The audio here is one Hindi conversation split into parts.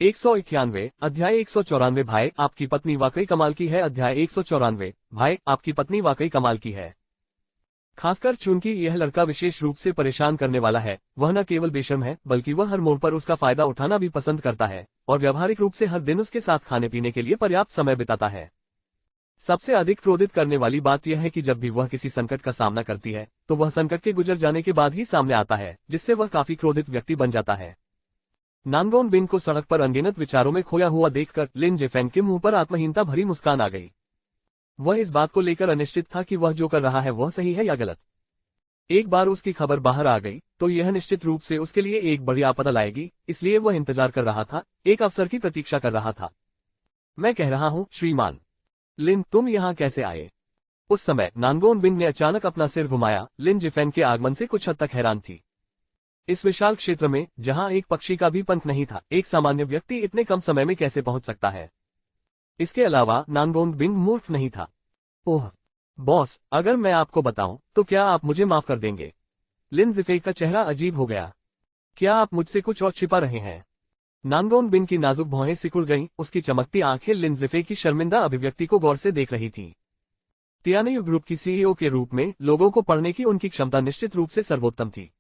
191 अध्याय 194 भाई आपकी पत्नी वाकई कमाल की है। अध्याय 194 भाई आपकी पत्नी वाकई कमाल की है। खासकर चूंकि यह लड़का विशेष रूप से परेशान करने वाला है, वह न केवल बेशर्म है बल्कि वह हर मोड़ पर उसका फायदा उठाना भी पसंद करता है और व्यावहारिक रूप से हर दिन उसके साथ खाने पीने के लिए पर्याप्त समय बिताता है। सबसे अधिक क्रोधित करने वाली बात यह है कि जब भी वह किसी संकट का सामना करती है तो वह संकट के गुजर जाने के बाद ही सामने आता है, जिससे वह काफी क्रोधित व्यक्ति बन जाता है। नानगोन बिन को सड़क पर अनगिनत विचारों में खोया हुआ देखकर लिन जिफेंग के मुंह पर आत्महीनता भरी मुस्कान आ गई। वह इस बात को लेकर अनिश्चित था कि वह जो कर रहा है वह सही है या गलत। एक बार उसकी खबर बाहर आ गई तो यह निश्चित रूप से उसके लिए एक बड़ी आपदा लाएगी, इसलिए वह इंतजार कर रहा था, एक अवसर की प्रतीक्षा कर रहा था। मैं कह रहा हूँ श्रीमान लिन, तुम यहाँ कैसे आए? उस समय नानगोन बिन ने अचानक अपना सिर घुमाया। लिन जिफेंग के आगमन से कुछ हद तक हैरान थी। इस विशाल क्षेत्र में जहां एक पक्षी का भी पंख नहीं था, एक सामान्य व्यक्ति इतने कम समय में कैसे पहुंच सकता है? इसके अलावा नानगोन बिन मूर्ख नहीं था। ओह बॉस, अगर मैं आपको बताऊं तो क्या आप मुझे माफ कर देंगे? लिन जिफेंग का चेहरा अजीब हो गया। क्या आप मुझसे कुछ और छिपा रहे हैं? नानगोन बिन की नाजुक भौहें सिकुड़ गईं, उसकी चमकती आंखें लिन जिफेंग की शर्मिंदा अभिव्यक्ति को गौर से देख रही थीं। तियानयू ग्रुप की सीईओ के रूप में लोगों को पढ़ने की उनकी क्षमता निश्चित रूप से सर्वोत्तम थी।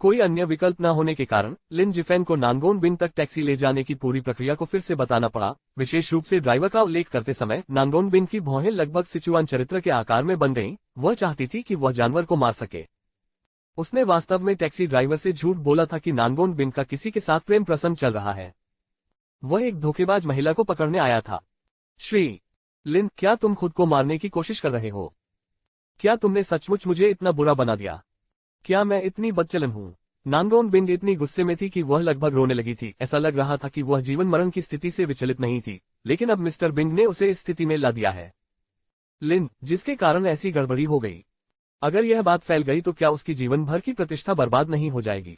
कोई अन्य विकल्प न होने के कारण लिन जिफेंग को नानगोन बिन तक टैक्सी ले जाने की पूरी प्रक्रिया को फिर से बताना पड़ा। विशेष रूप से ड्राइवर का उल्लेख करते समय नानगोन बिन की भौहें लगभग सिचुआन चरित्र के आकार में बन गईं। वह चाहती थी कि वह जानवर को मार सके। उसने वास्तव में टैक्सी ड्राइवर से झूठ बोला था कि नानगोन बिन का किसी के साथ प्रेम प्रसंग चल रहा है। वह एक धोखेबाज महिला को पकड़ने आया था। श्री लिन, क्या तुम खुद को मारने की कोशिश कर रहे हो? क्या तुमने सचमुच मुझे इतना बुरा बना दिया? क्या मैं इतनी बदचलन हूँ? नानगोन बिन इतनी गुस्से में थी कि वह लगभग रोने लगी थी। ऐसा लग रहा था कि वह जीवन मरण की स्थिति से विचलित नहीं थी, लेकिन अब मिस्टर बिंग ने उसे इस स्थिति में ला दिया है। लिन, जिसके कारण ऐसी गड़बड़ी हो गई। अगर यह बात फैल गई तो क्या उसकी जीवन भर की प्रतिष्ठा बर्बाद नहीं हो जाएगी?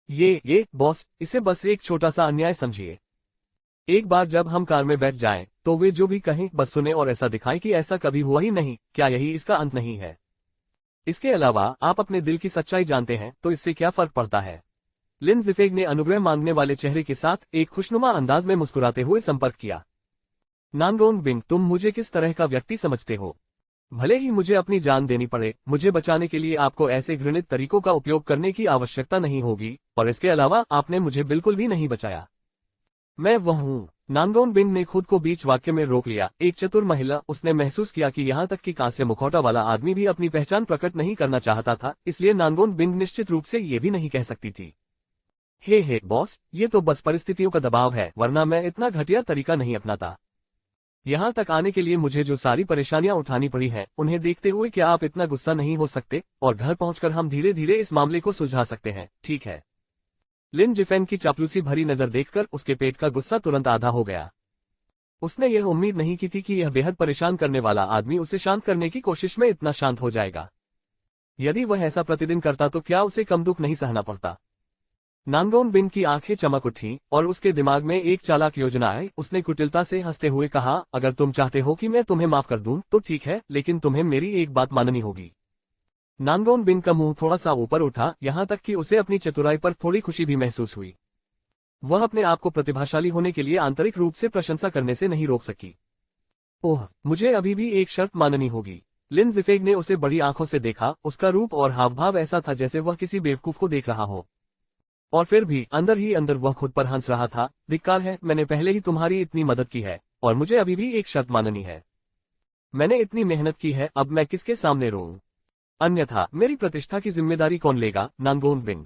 ये बॉस, इसे बस एक छोटा सा अन्याय समझिए। एक बार जब हम कार में बैठ जाएं, तो वे जो भी कहें बस सुने और ऐसा दिखाएं कि ऐसा कभी हुआ ही नहीं। क्या यही इसका अंत नहीं है? इसके अलावा आप अपने दिल की सच्चाई जानते हैं तो इससे क्या फर्क पड़ता है? लिन जिफेंग ने अनुग्रह मांगने वाले चेहरे के साथ एक खुशनुमा अंदाज में मुस्कुराते हुए संपर्क किया। नानगोन बिन, तुम मुझे किस तरह का व्यक्ति समझते हो? भले ही मुझे अपनी जान देनी पड़े, मुझे बचाने के लिए आपको ऐसे घृणित तरीकों का उपयोग करने की आवश्यकता नहीं होगी, और इसके अलावा आपने मुझे बिल्कुल भी नहीं बचाया। मैं वह हूँ। नानगोन बिन ने खुद को बीच वाक्य में रोक लिया। एक चतुर महिला, उसने महसूस किया कि यहाँ तक कि कांस्य मुखौटा वाला आदमी भी अपनी पहचान प्रकट नहीं करना चाहता था, इसलिए नानगोन बिन निश्चित रूप से ये भी नहीं कह सकती थी। हे बॉस, ये तो बस परिस्थितियों का दबाव है, वरना मैं इतना घटिया तरीका नहीं अपनाता। यहाँ तक आने के लिए मुझे जो सारी परेशानियां उठानी पड़ी हैं, उन्हें देखते हुए क्या आप इतना गुस्सा नहीं हो सकते? और घर पहुंचकर हम धीरे धीरे इस मामले को सुलझा सकते हैं, ठीक है? लिन जिफेंग की चापलूसी भरी नजर देखकर उसके पेट का गुस्सा तुरंत आधा हो गया। उसने यह उम्मीद नहीं की थी कि यह बेहद परेशान करने वाला आदमी उसे शांत करने की कोशिश में इतना शांत हो जाएगा। यदि वह ऐसा प्रतिदिन करता तो क्या उसे कम दुख नहीं सहना पड़ता? नानगोन बिन की आंखें चमक उठी और उसके दिमाग में एक चालाक योजना आई। उसने कुटिलता से हंसते हुए कहा, अगर तुम चाहते हो कि मैं तुम्हें माफ कर दूं तो ठीक है, लेकिन तुम्हें मेरी एक बात माननी होगी। नानगोन बिन का मुंह थोड़ा सा ऊपर उठा, यहाँ तक कि उसे अपनी चतुराई पर थोड़ी खुशी भी महसूस हुई। वह अपने आप को प्रतिभाशाली होने के लिए आंतरिक रूप से प्रशंसा करने से नहीं रोक सकी। ओह, मुझे अभी भी एक शर्त माननी होगी। लिन जिफेंग ने उसे बड़ी आंखों से देखा। उसका रूप और हावभाव ऐसा था जैसे वह किसी बेवकूफ को देख रहा हो, और फिर भी अंदर ही अंदर वह खुद पर हंस रहा था। धिक्कार है, मैंने पहले ही तुम्हारी इतनी मदद की है और मुझे अभी भी एक शर्त माननी है। मैंने इतनी मेहनत की है, अब मैं किसके सामने रोऊं? अन्यथा मेरी प्रतिष्ठा की जिम्मेदारी कौन लेगा? नानगोन बिन,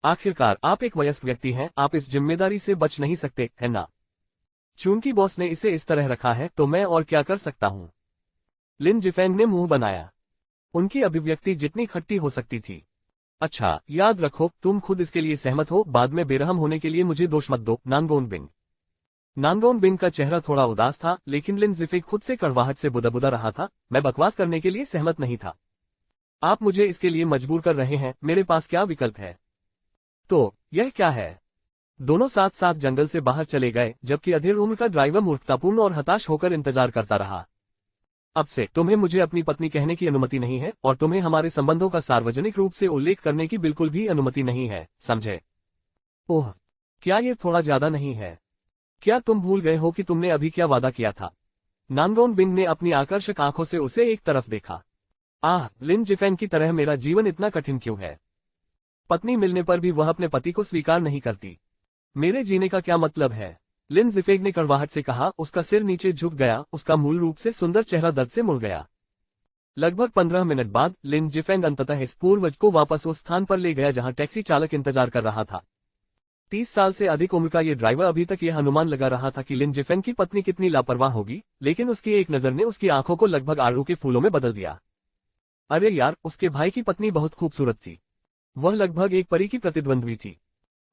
आखिरकार आप एक वयस्क व्यक्ति हैं, आप इस जिम्मेदारी से बच नहीं सकते, है ना? चूंकि बॉस ने इसे इस तरह रखा है तो मैं और क्या कर सकता हूं? लिन जिफेंग ने मुंह बनाया। उनकी अभिव्यक्ति जितनी खट्टी हो सकती थी। अच्छा, याद रखो, तुम खुद इसके लिए सहमत हो, बाद में बेरहम होने के लिए मुझे दोष मत दो। नानगोन बिन का चेहरा थोड़ा उदास था, लेकिन लिन जिफेंग खुद से कड़वाहट से बुदबुदा रहा था। मैं बकवास करने के लिए सहमत नहीं था। आप मुझे इसके लिए मजबूर कर रहे हैं, मेरे पास क्या विकल्प है? तो यह क्या है? दोनों साथ साथ जंगल से बाहर चले गए, जबकि अधेड़ उम्र का ड्राइवर मूर्खतापूर्ण और हताश होकर इंतजार करता रहा। अब से तुम्हें मुझे अपनी पत्नी कहने की अनुमति नहीं है, और तुम्हें हमारे संबंधों का सार्वजनिक रूप से उल्लेख करने की बिल्कुल भी अनुमति नहीं है, समझे? ओह, क्या ये थोड़ा ज्यादा नहीं है? क्या तुम भूल गए हो कि तुमने अभी क्या वादा किया था? नानगोन बिन ने अपनी आकर्षक आंखों से उसे एक तरफ देखा। आह, लिन जिफेंग की तरह मेरा जीवन इतना कठिन क्यों है? पत्नी मिलने पर भी वह अपने पति को स्वीकार नहीं करती। मेरे जीने का क्या मतलब है? लिन जिफेंग ने कड़वाहट से कहा। उसका सिर नीचे झुक गया, उसका मूल रूप से सुंदर चेहरा दर्द से मुड़ गया। लगभग 15 मिनट बाद लिन जिफेंग अंततः इस पूर्वज को वापस उस स्थान पर ले गया जहां टैक्सी चालक इंतजार कर रहा था। 30 साल से अधिक उम्र का ये ड्राइवर अभी तक यह अनुमान लगा रहा था कि लिन जिफेंग की पत्नी कितनी लापरवाह होगी, लेकिन उसकी एक नजर ने उसकी आंखों को लगभग आड़ू के फूलों में बदल दिया। अरे यार, उसके भाई की पत्नी बहुत खूबसूरत थी। वह लगभग एक परी की प्रतिद्वंद्वी थी।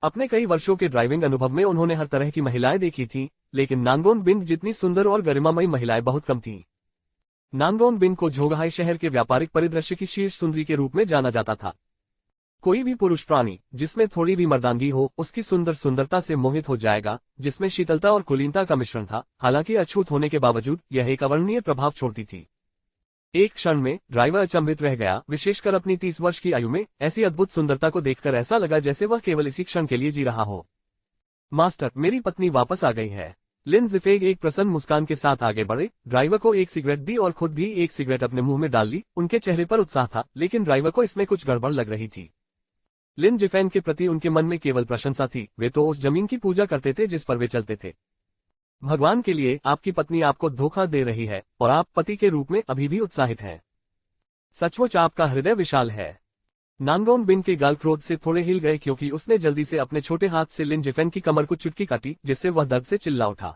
अपने कई वर्षों के ड्राइविंग अनुभव में उन्होंने हर तरह की महिलाएं देखी थीं, लेकिन नानगोन बिन जितनी सुंदर और गरिमामयी महिलाएं बहुत कम थीं। नानगोन बिन को झोंगहाई शहर के व्यापारिक परिदृश्य की शीर्ष सुंदरी के रूप में जाना जाता था। कोई भी पुरुष प्राणी जिसमें थोड़ी भी मर्दानगी हो उसकी सुंदरता से मोहित हो जाएगा, जिसमें शीतलता और कुलीनता का मिश्रण था। हालांकि अछूत होने के बावजूद यह एक अवर्णनीय प्रभाव छोड़ती थी। एक क्षण में ड्राइवर अचंभित रह गया, विशेषकर अपनी 30 वर्ष की आयु में ऐसी अद्भुत सुंदरता को देखकर ऐसा लगा जैसे वह केवल इसी क्षण के लिए जी रहा हो। मास्टर, मेरी पत्नी वापस आ गई है। लिन जिफेंग एक प्रसन्न मुस्कान के साथ आगे बढ़े, ड्राइवर को एक सिगरेट दी और खुद भी एक सिगरेट अपने मुंह में डाल ली। उनके चेहरे पर उत्साह था, लेकिन ड्राइवर को इसमें कुछ गड़बड़ लग रही थी। लिन जिफेंग के प्रति उनके मन में केवल प्रशंसा थी। वे तो उस जमीन की पूजा करते थे जिस पर वे चलते थे। भगवान के लिए, आपकी पत्नी आपको धोखा दे रही है और आप पति के रूप में अभी भी उत्साहित हैं। सचमुच आपका हृदय विशाल है। नानगोन बिन के गाल क्रोध से थोड़े हिल गए क्योंकि उसने जल्दी से अपने छोटे हाथ से लिन जिफेंग की कमर को चुटकी काटी, जिससे वह दर्द से चिल्ला उठा।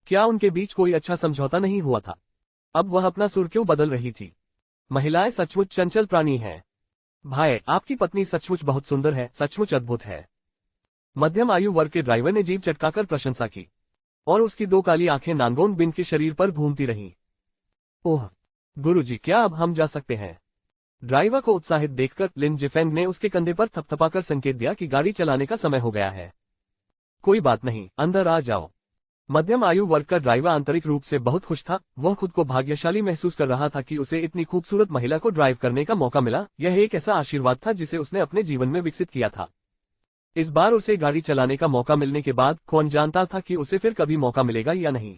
क्या उनके बीच कोई अच्छा समझौता नहीं हुआ था? अब वह अपना सुर क्यों बदल रही थी? महिलाएं सचमुच चंचल प्राणी हैं। भाई, आपकी पत्नी सचमुच बहुत सुंदर है, सचमुच अद्भुत है। मध्यम आयु वर्ग के ड्राइवर ने जीभ चटकाकर प्रशंसा की और उसकी दो काली आंखें नानगोन बिन के शरीर पर घूमती रहीं। ओह गुरुजी, क्या अब हम जा सकते हैं? ड्राइवर को उत्साहित देखकर लिन जिफेंग ने उसके कंधे पर थपथपाकर संकेत दिया कि गाड़ी चलाने का समय हो गया है। कोई बात नहीं, अंदर आ जाओ। मध्यम आयु वर्ग का ड्राइवर आंतरिक रूप से बहुत खुश था। वह खुद को भाग्यशाली महसूस कर रहा था कि उसे इतनी खूबसूरत महिला को ड्राइव करने का मौका मिला। यह एक ऐसा आशीर्वाद था जिसे उसने अपने जीवन में विकसित किया था। इस बार उसे गाड़ी चलाने का मौका मिलने के बाद कौन जानता था कि उसे फिर कभी मौका मिलेगा या नहीं।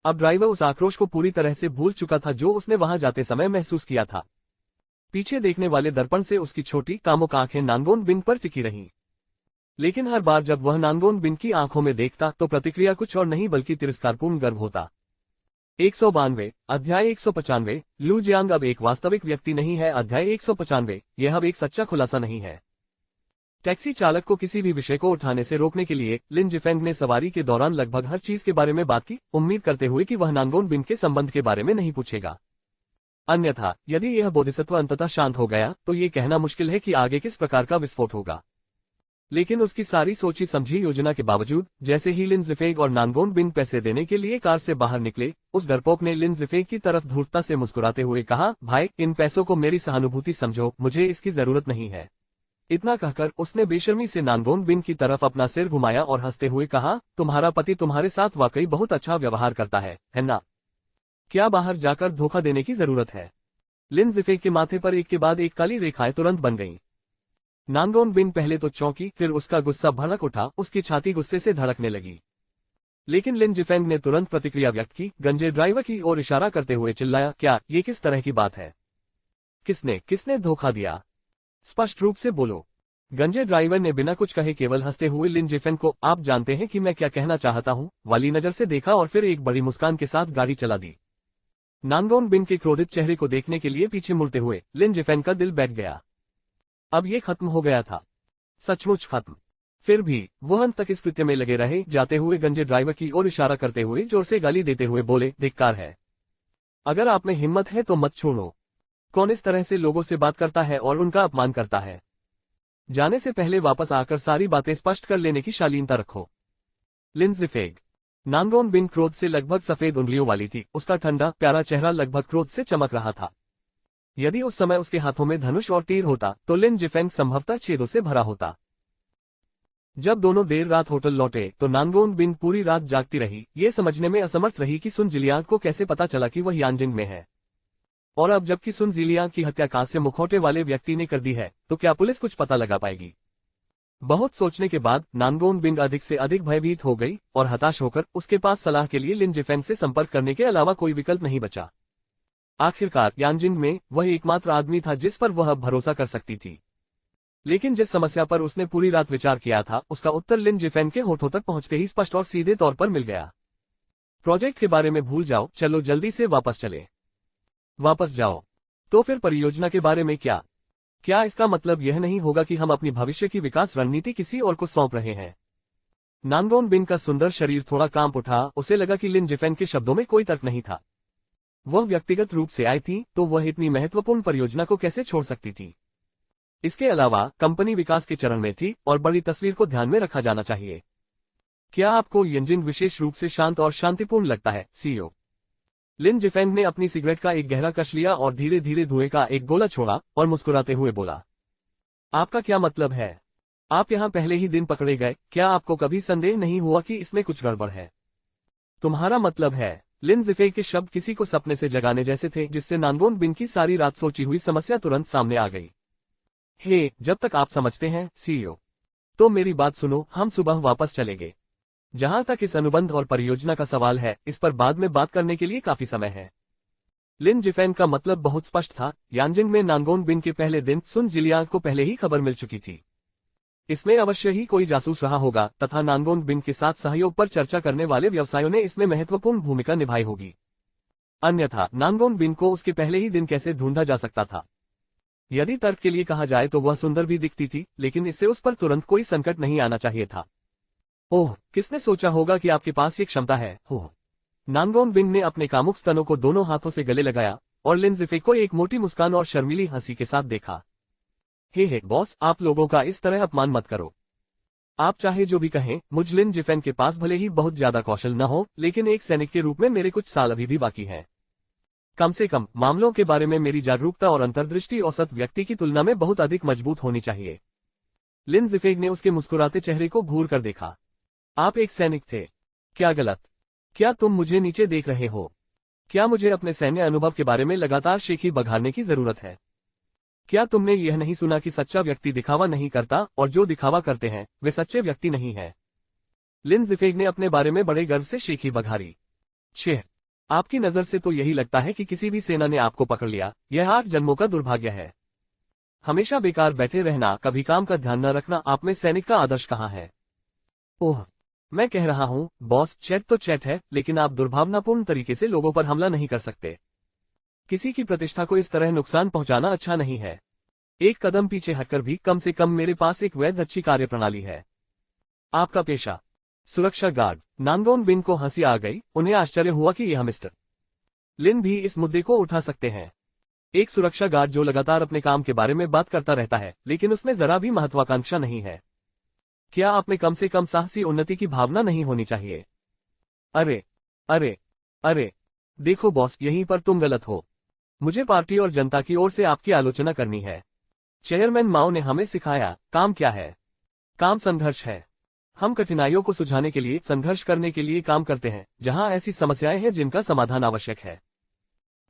अब ड्राइवर उस आक्रोश को पूरी तरह से भूल चुका था जो उसने वहां जाते समय महसूस किया था। पीछे देखने वाले दर्पण से उसकी छोटी कामुक आंखें नानगोन बिन पर टिकी रहीं। लेकिन हर बार जब वह नानगोन बिन की आंखों में देखता तो प्रतिक्रिया कुछ और नहीं बल्कि तिरस्कारपूर्ण गर्व होता। 192 अध्याय 195 लू जियांग अब एक वास्तविक व्यक्ति नहीं है। अध्याय 195 यह अब एक सच्चा खुलासा नहीं है। टैक्सी चालक को किसी भी विषय को उठाने से रोकने के लिए लिन जिफेंग ने सवारी के दौरान लगभग हर चीज के बारे में बात की, उम्मीद करते हुए कि वह नानगोन बिन के संबंध के बारे में नहीं पूछेगा। अन्यथा यदि यह बोधिसत्व अंततः शांत हो गया तो ये कहना मुश्किल है कि आगे किस प्रकार का विस्फोट होगा। लेकिन उसकी सारी सोची समझी योजना के बावजूद जैसे ही लिन जिफेंग और नानगोन बिन पैसे देने के लिए कार से बाहर निकले, उस डरपोक ने लिन जिफेंग की तरफ धूर्तता से मुस्कुराते हुए कहा, भाई, इन पैसों को मेरी सहानुभूति समझो, मुझे इसकी जरूरत नहीं है। इतना कहकर उसने बेशर्मी से नानगोन बिन की तरफ अपना सिर घुमाया और हंसते हुए कहा, तुम्हारा पति तुम्हारे साथ वाकई बहुत अच्छा व्यवहार करता है ना? क्या बाहर जाकर धोखा देने की जरूरत है? लिन जिफेंग के माथे पर एक के बाद एक काली रेखाएं तुरंत बन गईं। नानगोन बिन पहले तो चौंकी, फिर उसका गुस्सा भड़क उठा, उसकी छाती गुस्से से धड़कने लगी। लेकिन लिन जिफेंग ने तुरंत प्रतिक्रिया व्यक्त की, गंजे ड्राइवर की ओर इशारा करते हुए चिल्लाया, क्या ये किस तरह की बात है? किसने धोखा दिया? स्पष्ट रूप से बोलो। गंजे ड्राइवर ने बिना कुछ कहे केवल हंसते हुए लिन जिफेंग को, आप जानते हैं कि मैं क्या कहना चाहता हूं, वाली नजर से देखा और फिर एक बड़ी मुस्कान के साथ गाड़ी चला दी। नानगोन बिन के क्रोधित चेहरे को देखने के लिए पीछे मुड़ते हुए लिन जिफेंग का दिल बैठ गया। अब ये खत्म हो गया था, सचमुच खत्म। फिर भी वह अंत तक इस कृत्य में लगे रहे। जाते हुए गंजे ड्राइवर की ओर इशारा करते हुए जोर से गाली देते हुए बोले, धिक्कार है। अगर आप में हिम्मत है तो मत छोड़ो। कौन इस तरह से लोगों से बात करता है और उनका अपमान करता है? जाने से पहले वापस आकर सारी बातें स्पष्ट कर लेने की शालीनता रखो। लिन जिफेंग। नानगोन बिन क्रोध से लगभग सफेद उंगलियों वाली थी। उसका ठंडा प्यारा चेहरा लगभग क्रोध से चमक रहा था। यदि उस समय उसके हाथों में धनुष और तीर होता तो लिन जिफेंग संभवतः छेदों से भरा होता। जब दोनों देर रात होटल लौटे तो नानगोन बिन पूरी रात जागती रही, ये समझने में असमर्थ रही कि सुन जिलियांग को कैसे पता चला कि वह यानजिंग में है। और अब जबकि सुन जिलियांग की हत्या कांस्य मुखौटे वाले व्यक्ति ने कर दी है तो क्या पुलिस कुछ पता लगा पाएगी? बहुत सोचने के बाद नानगोन बिंग अधिक से अधिक भयभीत हो गई और हताश होकर उसके पास सलाह के लिए लिन जिफेंग से संपर्क करने के अलावा कोई विकल्प नहीं बचा। आखिरकार यांजिंग में वह एकमात्र आदमी था जिस पर वह भरोसा कर सकती थी। लेकिन जिस समस्या पर उसने पूरी रात विचार किया था उसका उत्तर लिन जिफेंग के होठों तक पहुंचते ही स्पष्ट और सीधे तौर पर मिल गया। प्रोजेक्ट के बारे में भूल जाओ, चलो जल्दी से वापस चले। वापस जाओ? तो फिर परियोजना के बारे में क्या? क्या इसका मतलब यह नहीं होगा कि हम अपनी भविष्य की विकास रणनीति किसी और को सौंप रहे हैं? नानगोन बिंग का सुंदर शरीर थोड़ा कांप उठा। उसे लगा कि लिन जिफेंग के शब्दों में कोई तर्क नहीं था। वह व्यक्तिगत रूप से आई थी तो वह इतनी महत्वपूर्ण परियोजना को कैसे छोड़ सकती थी? इसके अलावा कंपनी विकास के चरण में थी और बड़ी तस्वीर को ध्यान में रखा जाना चाहिए। क्या आपको यांजिंग विशेष रूप से शांत और शांतिपूर्ण लगता है, सीईओ? लिन जिफेंग ने अपनी सिगरेट का एक गहरा कश लिया और धीरे धीरे धुएं का एक गोला छोड़ा और मुस्कुराते हुए बोला, आपका क्या मतलब है? आप यहाँ पहले ही दिन पकड़े गए, क्या आपको कभी संदेह नहीं हुआ कि इसमें कुछ गड़बड़ है? तुम्हारा मतलब है? लिन जिफेंग के शब्द किसी को सपने से जगाने जैसे थे, जिससे नानगोन बिंग की सारी रात सोची हुई समस्या तुरंत सामने आ गई। हे, जब तक आप समझते हैं, सीईओ, तो मेरी बात सुनो, हम सुबह वापस चलेंगे। जहां तक इस अनुबंध और परियोजना का सवाल है, इस पर बाद में बात करने के लिए काफी समय है। लिन जिफेंग का मतलब बहुत स्पष्ट था। यांजिंग में नानगोन बिंग के पहले दिन सुन जिलियांग को पहले ही खबर मिल चुकी थी। इसमें अवश्य ही कोई जासूस रहा होगा तथा नानगोन बिंग के साथ सहयोग पर चर्चा करने वाले व्यवसायों ने इसमें महत्वपूर्ण भूमिका निभाई होगी। अन्यथा नानगोन बिंग को उसके पहले ही दिन कैसे ढूंढा जा सकता था? यदि तर्क के लिए कहा जाए तो वह सुंदर भी दिखती थी, लेकिन इससे उस पर तुरंत कोई संकट नहीं आना चाहिए था। ओह, किसने सोचा होगा कि आपके पास ये क्षमता है? ओह। नानगोन बिंग ने अपने कामुक स्तनों को दोनों हाथों से गले लगाया और लिन जिफेंग को एक मोटी मुस्कान और शर्मीली हंसी के साथ देखा। हे बॉस, आप लोगों का इस तरह अपमान मत करो। आप चाहे जो भी कहें, मुझ लिन जिफेंग के पास भले ही बहुत ज्यादा कौशल न हो, लेकिन एक सैनिक के रूप में मेरे कुछ साल अभी भी बाकी हैं। कम से कम मामलों के बारे में मेरी जागरूकता और अंतर्दृष्टि औसत व्यक्ति की तुलना में बहुत अधिक मजबूत होनी चाहिए। लिन जिफेंग ने उसके मुस्कुराते चेहरे को घूर कर देखा। आप एक सैनिक थे? क्या गलत? क्या तुम मुझे नीचे देख रहे हो? क्या मुझे अपने सैन्य अनुभव के बारे में लगातार शेखी बघारने की जरूरत है? क्या तुमने यह नहीं सुना कि सच्चा व्यक्ति दिखावा नहीं करता और जो दिखावा करते हैं वे सच्चे व्यक्ति नहीं है? लिन जिफेंग ने अपने बारे में बड़े गर्व से शेखी बघारी। 6 आपकी नजर से तो यही लगता है कि किसी भी सेना ने आपको पकड़ लिया। यह 8 जन्मों का दुर्भाग्य है। हमेशा बेकार बैठे रहना, कभी काम का ध्यान न रखना, आप में सैनिक का आदर्श कहाँ है? ओह, मैं कह रहा हूँ बॉस, चैट तो चैट है, लेकिन आप दुर्भावनापूर्ण तरीके से लोगों पर हमला नहीं कर सकते। किसी की प्रतिष्ठा को इस तरह नुकसान पहुंचाना अच्छा नहीं है। एक कदम पीछे हटकर भी कम से कम मेरे पास एक वैध अच्छी कार्यप्रणाली है। आपका पेशा? सुरक्षा गार्ड। नानगोन बिंग को हंसी आ गई। उन्हें आश्चर्य हुआ कि यह मिस्टर लिन भी इस मुद्दे को उठा सकते हैं। एक सुरक्षा गार्ड जो लगातार अपने काम के बारे में बात करता रहता है, लेकिन उसमें जरा भी महत्वाकांक्षा नहीं है। क्या आप में कम से कम साहसी उन्नति की भावना नहीं होनी चाहिए? अरे अरे अरे, देखो बॉस, यहीं पर तुम गलत हो। मुझे पार्टी और जनता की ओर से आपकी आलोचना करनी है। चेयरमैन माओ ने हमें सिखाया, काम क्या है? काम संघर्ष है। हम कठिनाइयों को सुलझाने के लिए, संघर्ष करने के लिए काम करते हैं, जहां ऐसी समस्याएं हैं जिनका समाधान आवश्यक है।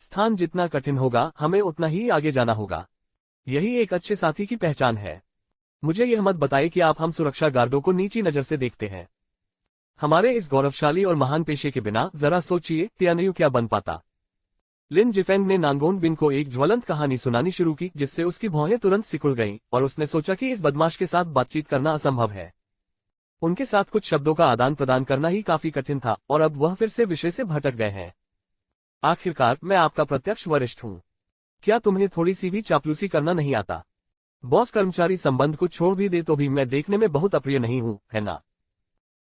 स्थान जितना कठिन होगा, हमें उतना ही आगे जाना होगा। यही एक अच्छे साथी की पहचान है। मुझे यह मत बताइए कि आप हम सुरक्षा गार्डों को नीची नजर से देखते हैं। हमारे इस गौरवशाली और महान पेशे के बिना जरा सोचिए, त्यानयू क्या बन पाता। लिन जिफेंग ने नानगोन बिंग को एक ज्वलंत कहानी सुनानी शुरू की, जिससे उसकी भौहें तुरंत सिकुड़ गईं और उसने सोचा कि इस बदमाश के साथ बातचीत करना असंभव है। उनके साथ कुछ शब्दों का आदान प्रदान करना ही काफी कठिन था और अब वह फिर से विषय से भटक गए हैं। आखिरकार मैं आपका प्रत्यक्ष वरिष्ठ हूँ। क्या तुम्हें थोड़ी सी भी चापलूसी करना नहीं आता? बॉस, कर्मचारी संबंध को छोड़ भी दे तो भी मैं देखने में बहुत अप्रिय नहीं हूँ, है ना?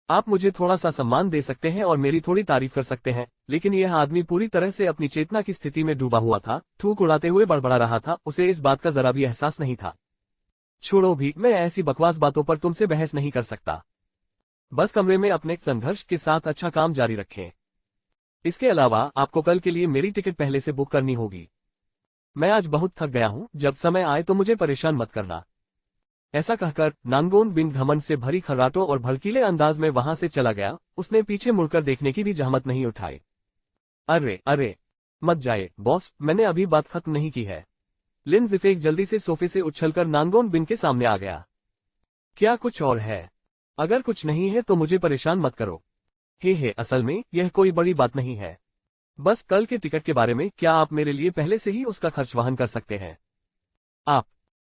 आप मुझे थोड़ा सा सम्मान दे सकते हैं और मेरी थोड़ी तारीफ कर सकते हैं, लेकिन यह आदमी पूरी तरह से अपनी चेतना की स्थिति में डूबा हुआ था, थूक उड़ाते हुए बड़बड़ा रहा था। उसे इस बात का जरा भी एहसास नहीं था। छोड़ो भी, मैं ऐसी बकवास बातों पर तुमसे बहस नहीं कर सकता। बस कमरे में अपने संघर्ष के साथ अच्छा काम जारी रखें। इसके अलावा आपको कल के लिए मेरी टिकट पहले से बुक करनी होगी। मैं आज बहुत थक गया हूँ, जब समय आए तो मुझे परेशान मत करना। ऐसा कहकर नानगोन बिंग घमंड से भरी खर्राटों और भड़कीले अंदाज में वहां से चला गया। उसने पीछे मुड़कर देखने की भी जहमत नहीं उठाई। अरे अरे, मत जाइए बॉस, मैंने अभी बात खत्म नहीं की है। लिन जिफेंग जल्दी से सोफे से उछलकर नानगोन बिंग के सामने आ गया। क्या कुछ और है? अगर कुछ नहीं है तो मुझे परेशान मत करो। हे असल में यह कोई बड़ी बात नहीं है। बस कल के टिकट के बारे में, क्या आप मेरे लिए पहले से ही उसका खर्च वहन कर सकते हैं? आप?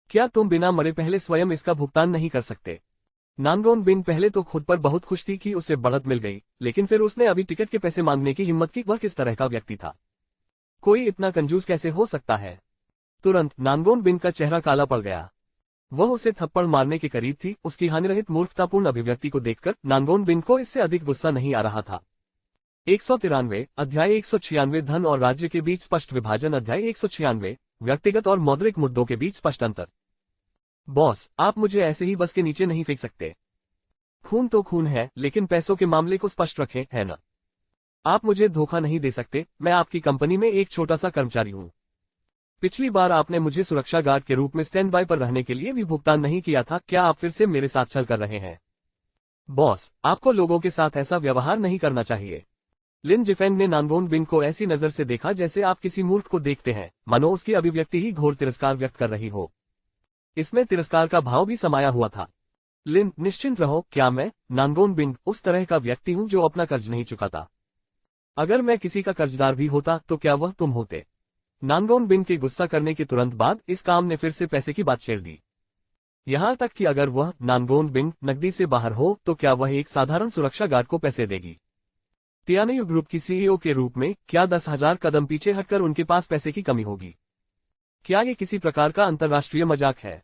क्या तुम बिना मरे पहले स्वयं इसका भुगतान नहीं कर सकते? नानगोन बिन पहले तो खुद पर बहुत खुश थी कि उसे बढ़त मिल गई, लेकिन फिर उसने अभी टिकट के पैसे मांगने की हिम्मत की। वह किस तरह का व्यक्ति था? कोई इतना कंजूस कैसे हो सकता है? तुरंत नानगोन बिन का चेहरा काला पड़ गया। वह उसे थप्पड़ मारने के करीब थी। उसकी हानिरहित मूर्खतापूर्ण अभिव्यक्ति को देखकर नानगोन बिन को इससे अधिक गुस्सा नहीं आ रहा था। 193 अध्याय 196 धन और राज्य के बीच स्पष्ट विभाजन। अध्याय 196 व्यक्तिगत और मौद्रिक मुद्दों के बीच स्पष्ट अंतर। बॉस, आप मुझे ऐसे ही बस के नीचे नहीं फेंक सकते। खून तो खून है, लेकिन पैसों के मामले को स्पष्ट रखें, है ना? आप मुझे धोखा नहीं दे सकते। मैं आपकी कंपनी में एक छोटा सा कर्मचारी हूँ। पिछली बार आपने मुझे सुरक्षा गार्ड के रूप में स्टैंड बाय पर रहने के लिए भी भुगतान नहीं किया था। क्या आप फिर से मेरे साथ छल कर रहे हैं? बॉस, आपको लोगों के साथ ऐसा व्यवहार नहीं करना चाहिए। लिन जिफेंग ने नानगोन बिन को ऐसी नजर से देखा जैसे आप किसी मूर्ख को देखते हैं, मानो उसकी अभिव्यक्ति ही घोर तिरस्कार व्यक्त कर रही हो। इसमें तिरस्कार का भाव भी समाया हुआ था। लिन, निश्चिंत रहो। क्या मैं, नानगोन बिन, उस तरह का व्यक्ति हूं जो अपना कर्ज नहीं चुकाता? अगर मैं किसी का कर्जदार भी होता तो क्या वह तुम होते? नानगोन बिन के गुस्सा करने के तुरंत बाद इस काम ने फिर से पैसे की बात छेड़ दी। यहां तक कि अगर वह, नानगोन बिन, नकदी से बाहर हो तो क्या वह एक साधारण सुरक्षा गार्ड को पैसे देगी? तियानयू ग्रुप की सीईओ के रूप में क्या 10,000 कदम पीछे हटकर उनके पास पैसे की कमी होगी? क्या ये किसी प्रकार का अंतर्राष्ट्रीय मजाक है?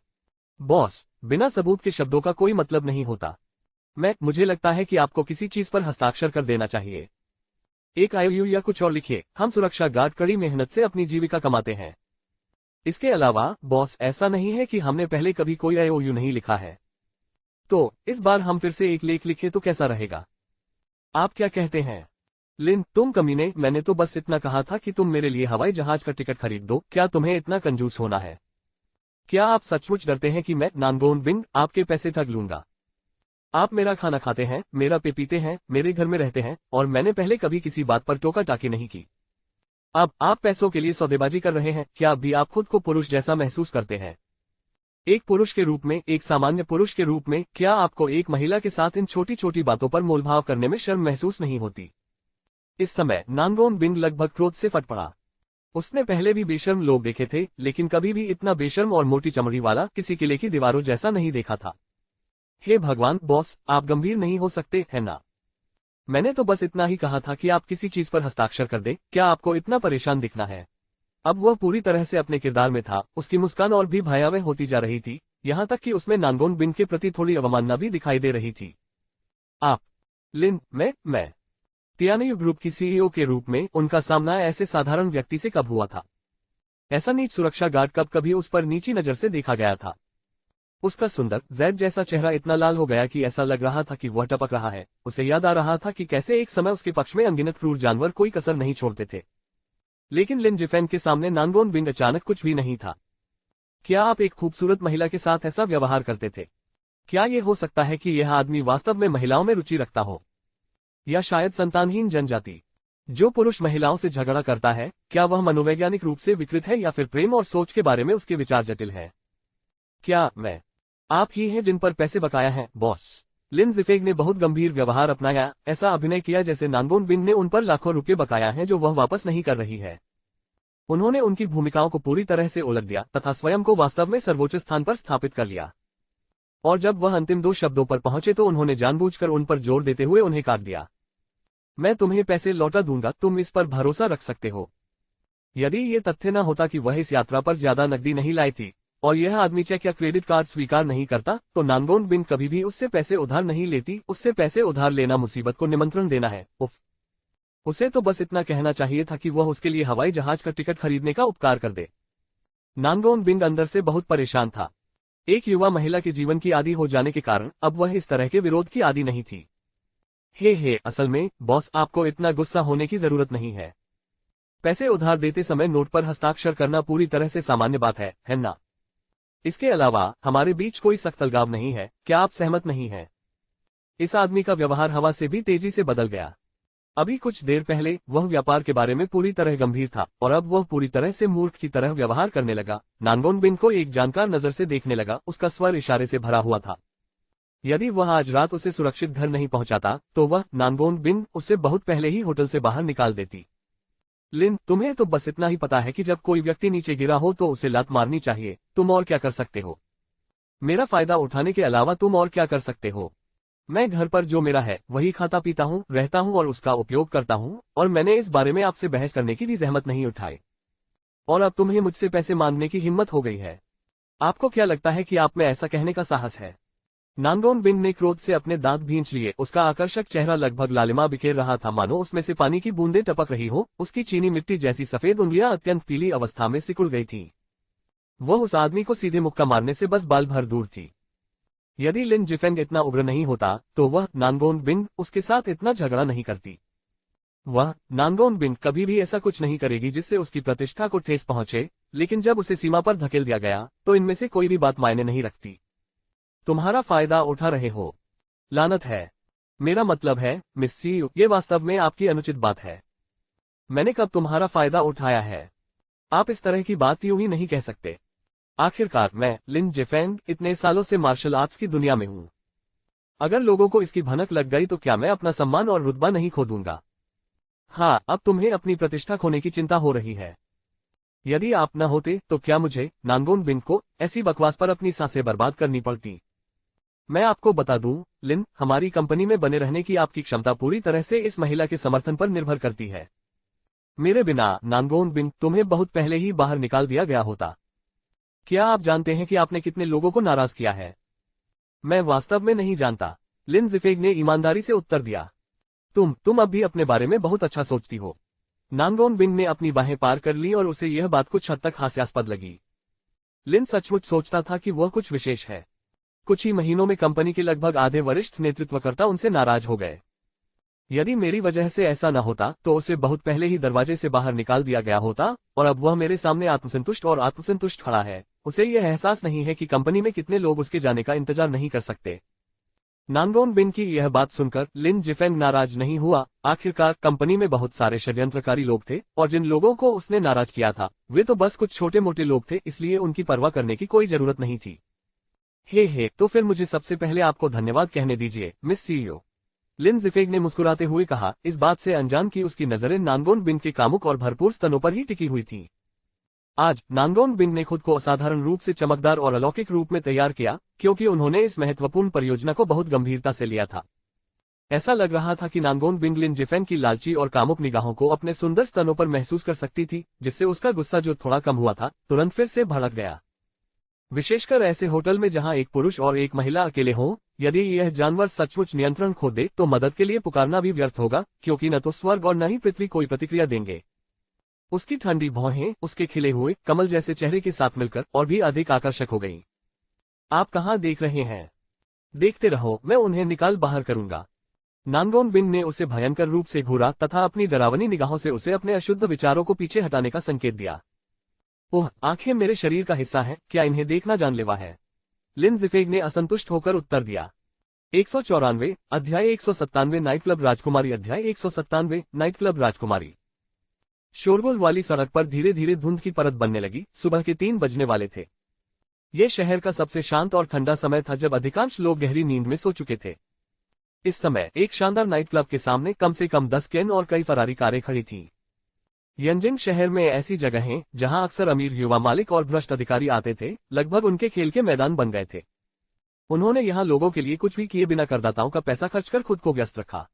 बॉस, बिना सबूत के शब्दों का कोई मतलब नहीं होता। मुझे लगता है कि आपको किसी चीज पर हस्ताक्षर कर देना चाहिए। एक आईओयू या कुछ और लिखिए। हम सुरक्षा गार्ड कड़ी मेहनत से अपनी जीविका कमाते हैं। इसके अलावा बॉस, ऐसा नहीं है कि हमने पहले कभी कोई आईओयू नहीं लिखा है। तो इस बार हम फिर से एक लेख लिखे तो कैसा रहेगा? आप क्या कहते हैं? लिन, तुम कमीने, मैंने तो बस इतना कहा था कि तुम मेरे लिए हवाई जहाज का टिकट खरीद दो। क्या तुम्हें इतना कंजूस होना है? क्या आप सचमुच डरते हैं कि मैं, नानगोन बिन, आपके पैसे ठग लूंगा? आप मेरा खाना खाते हैं, मेरा पे पीते हैं, मेरे घर में रहते हैं, और मैंने पहले कभी किसी बात पर टोका टाकी नहीं की। अब आप पैसों के लिए सौदेबाजी कर रहे हैं। क्या अभी आप खुद को पुरुष जैसा महसूस करते हैं? एक पुरुष के रूप में, एक सामान्य पुरुष के रूप में, क्या आपको एक महिला के साथ इन छोटी छोटी बातों पर मोलभाव करने में शर्म महसूस नहीं होती? इस समय नानगोन बिन लगभग क्रोध से फट पड़ा। उसने पहले भी बेशर्म लोग देखे थे, लेकिन कभी भी इतना बेशर्म और मोटी चमड़ी वाला, किसी किले की दीवारों जैसा नहीं देखा था। हे भगवान बॉस, आप गंभीर नहीं हो सकते, है ना? मैंने तो बस इतना ही कहा था कि आप किसी चीज पर हस्ताक्षर कर दे। क्या आपको इतना परेशान दिखना है? अब वह पूरी तरह से अपने किरदार में था। उसकी मुस्कान और भी भयावह होती जा रही थी, यहाँ तक कि उसमें नानगोन बिन के प्रति थोड़ी अवमानना भी दिखाई दे रही थी। आप? लिन, मैं तियानयू ग्रुप की सीईओ के रूप में उनका सामना ऐसे साधारण व्यक्ति से कब हुआ था? ऐसा नीच सुरक्षा गार्ड कब कभी उस पर नीची नजर से देखा गया था? उसका सुंदर जैड जैसा चेहरा इतना लाल हो गया कि ऐसा लग रहा था कि वह टपक रहा है। उसे याद आ रहा था कि कैसे एक समय उसके पक्ष में अनगिनत क्रूर जानवर कोई कसर नहीं छोड़ते थे। लेकिन लिन जिफेंग के सामने नानगोन बिन अचानक कुछ भी नहीं था। क्या आप एक खूबसूरत महिला के साथ ऐसा व्यवहार करते थे? क्या ये हो सकता है कि यह आदमी वास्तव में महिलाओं में रुचि रखता हो? या शायद संतानहीन जनजाति? जो पुरुष महिलाओं से झगड़ा करता है, क्या वह मनोवैज्ञानिक रूप से विकृत है या फिर प्रेम और सोच के बारे में उसके विचार जटिल है? क्या आप ही हैं जिन पर पैसे बकाया हैं, बॉस? लिन जिफेंग ने बहुत गंभीर व्यवहार अपनाया, ऐसा अभिनय किया जैसे नानगोन बिन ने उन पर लाखों रुपए बकाया हैं जो वह वापस नहीं कर रही है। उन्होंने उनकी भूमिकाओं को पूरी तरह से उलट दिया तथा स्वयं को वास्तव में सर्वोच्च स्थान पर स्थापित कर लिया। और जब वह अंतिम दो शब्दों पर पहुंचे तो उन्होंने जानबूझकर उन पर जोर देते हुए उन्हें काट दिया। मैं तुम्हें पैसे लौटा दूंगा, तुम इस पर भरोसा रख सकते हो। यदि ये तथ्य न होता कि वह इस यात्रा पर ज्यादा नकदी नहीं लाई थी और यह आदमी चेक या क्रेडिट कार्ड स्वीकार नहीं करता, तो नानगोन बिन कभी भी उससे पैसे उधार नहीं लेती। उससे पैसे उधार लेना मुसीबत को निमंत्रण देना है। उफ, उसे तो बस इतना कहना चाहिए था कि वह उसके लिए हवाई जहाज का टिकट खरीदने का उपकार कर दे। नानगोन बिन अंदर से बहुत परेशान था। एक युवा महिला के जीवन की आदी हो जाने के कारण अब वह इस तरह के विरोध की आदी नहीं थी। असल में बॉस, आपको इतना गुस्सा होने की जरूरत नहीं है। पैसे उधार देते समय नोट पर हस्ताक्षर करना पूरी तरह से सामान्य बात है ना? इसके अलावा हमारे बीच कोई सख्त अलगाव नहीं है। क्या आप सहमत नहीं हैं? इस आदमी का व्यवहार हवा से भी तेजी से बदल गया। अभी कुछ देर पहले वह व्यापार के बारे में पूरी तरह गंभीर था और अब वह पूरी तरह से मूर्ख की तरह व्यवहार करने लगा। नानगोन बिन को एक जानकार नजर से देखने लगा। उसका स्वर इशारे से भरा हुआ था। यदि वह आज रात उसे सुरक्षित घर नहीं पहुंचाता तो वह नानगोन बिन उसे बहुत पहले ही होटल से बाहर निकाल देती। लिन, तुम्हें तो बस इतना ही पता है कि जब कोई व्यक्ति नीचे गिरा हो तो उसे लात मारनी चाहिए। तुम और क्या कर सकते हो? मेरा फायदा उठाने के अलावा तुम और क्या कर सकते हो? मैं घर पर जो मेरा है वही खाता पीता हूँ, रहता हूँ और उसका उपयोग करता हूँ, और मैंने इस बारे में आपसे बहस करने की भी जहमत नहीं उठाई। और अब तुम्हें मुझसे पैसे मांगने की हिम्मत हो गई है। आपको क्या लगता है कि आप में ऐसा कहने का साहस है? नानगोन बिन ने क्रोध से अपने दांत भींच लिए। उसका आकर्षक चेहरा लगभग लालिमा बिखेर रहा था, मानो उसमें से पानी की बूंदें टपक रही हो। उसकी चीनी मिट्टी जैसी सफेद उंगलियां अत्यंत पीली अवस्था में सिकुड़ गई थीं। वह उस आदमी को सीधे मुक्का मारने से बस बाल भर दूर थी। यदि लिन जिफेंग इतना उग्र नहीं होता तो वह नानगोन बिन उसके साथ इतना झगड़ा नहीं करती। वह नानगोन बिन कभी भी ऐसा कुछ नहीं करेगी जिससे उसकी प्रतिष्ठा को ठेस पहुंचे, लेकिन जब उसे सीमा पर धकेल दिया गया तो इनमें से कोई भी बात मायने नहीं रखती। तुम्हारा फायदा उठा रहे हो। लानत है। मेरा मतलब है मिस सी, ये वास्तव में आपकी अनुचित बात है। मैंने कब तुम्हारा फायदा उठाया है? आप इस तरह की बात यूं ही नहीं कह सकते। आखिरकार मैं लिन जिफेंग इतने सालों से मार्शल आर्ट्स की दुनिया में हूं। अगर लोगों को इसकी भनक लग गई तो क्या मैं अपना सम्मान और रुतबा नहीं खो दूंगा? हाँ, अब तुम्हें अपनी प्रतिष्ठा खोने की चिंता हो रही है। यदि आप न होते तो क्या मुझे, नानगोन बिन को, ऐसी बकवास पर अपनी सांसें बर्बाद करनी पड़ती? मैं आपको बता दूं, लिन, हमारी कंपनी में बने रहने की आपकी क्षमता पूरी तरह से इस महिला के समर्थन पर निर्भर करती है। मेरे बिना, नानगोन बिन, तुम्हें बहुत पहले ही बाहर निकाल दिया गया होता। क्या आप जानते हैं कि आपने कितने लोगों को नाराज किया है? मैं वास्तव में नहीं जानता, लिन जिफेंग ने ईमानदारी से उत्तर दिया। तुम अब भी अपने बारे में बहुत अच्छा सोचती हो। नानगोन बिन ने अपनी बाहें पार कर ली और उसे यह बात कुछ हद तक हास्यास्पद लगी। लिन सचमुच सोचता था कि वह कुछ विशेष है। कुछ ही महीनों में कंपनी के लगभग आधे वरिष्ठ नेतृत्वकर्ता उनसे नाराज हो गए। यदि मेरी वजह से ऐसा न होता तो उसे बहुत पहले ही दरवाजे से बाहर निकाल दिया गया होता, और अब वह मेरे सामने आत्मसंतुष्ट खड़ा है। उसे यह एहसास नहीं है कि कंपनी में कितने लोग उसके जाने का इंतजार नहीं कर सकते। नानगोन बिन की यह बात सुनकर लिन जिफेंग नाराज नहीं हुआ। आखिरकार कंपनी में बहुत सारे षड्यंत्रकारी लोग थे, और जिन लोगों को उसने नाराज किया था वे तो बस कुछ छोटे मोटे लोग थे, इसलिए उनकी परवाह करने की कोई जरूरत नहीं थी। तो फिर मुझे सबसे पहले आपको धन्यवाद कहने दीजिए, मिस सीईओ। लिन जिफेंग ने मुस्कुराते हुए कहा, इस बात से अनजान की उसकी नजरें नानगोन बिन के कामुक और भरपूर स्तनों पर ही टिकी हुई थीं। आज नानगोन बिन ने खुद को असाधारण रूप से चमकदार और अलौकिक रूप में तैयार किया, क्योंकि उन्होंने इस महत्वपूर्ण परियोजना को बहुत गंभीरता से लिया था। ऐसा लग रहा था कि नानगोन बिन लिन जिफेंग की लालची और कामुक निगाहों को अपने सुंदर स्तनों पर महसूस कर सकती थी, जिससे उसका गुस्सा जो थोड़ा कम हुआ था तुरंत फिर से भड़क गया। विशेषकर ऐसे होटल में जहां एक पुरुष और एक महिला अकेले हों। यदि यह जानवर सचमुच नियंत्रण खो दे तो मदद के लिए पुकारना भी व्यर्थ होगा, क्योंकि न तो स्वर्ग और न ही पृथ्वी कोई प्रतिक्रिया देंगे। उसकी ठंडी भौहें उसके खिले हुए कमल जैसे चेहरे के साथ मिलकर और भी अधिक आकर्षक हो गईं। आप कहाँ देख रहे हैं? देखते रहो, मैं उन्हें निकाल बाहर करूंगा। नानगोन बिन ने उसे भयंकर रूप से घूरा तथा अपनी डरावनी निगाहों से उसे अपने अशुद्ध विचारों को पीछे हटाने का संकेत दिया। ओह, आंखें मेरे शरीर का हिस्सा हैं, क्या इन्हें देखना जानलेवा है? लिन जिफेंग ने असंतुष्ट होकर उत्तर दिया। 194 अध्याय 197 नाइट क्लब राजकुमारी अध्याय 197 नाइट क्लब राजकुमारी। शोरगुल वाली सड़क पर धीरे धीरे धुंध की परत बनने लगी। सुबह के 3 बजने वाले थे। ये शहर का सबसे शांत और ठंडा समय था, जब अधिकांश लोग गहरी नींद में सो चुके थे। इस समय एक शानदार नाइट क्लब के सामने कम से कम 10 केन और कई फरारी कारें खड़ी थीं। यंजिंग शहर में ऐसी जगहें जहां अक्सर अमीर युवा मालिक और भ्रष्ट अधिकारी आते थे, लगभग उनके खेल के मैदान बन गए थे। उन्होंने यहां लोगों के लिए कुछ भी किए बिना करदाताओं का पैसा खर्चकर खुद को व्यस्त रखा।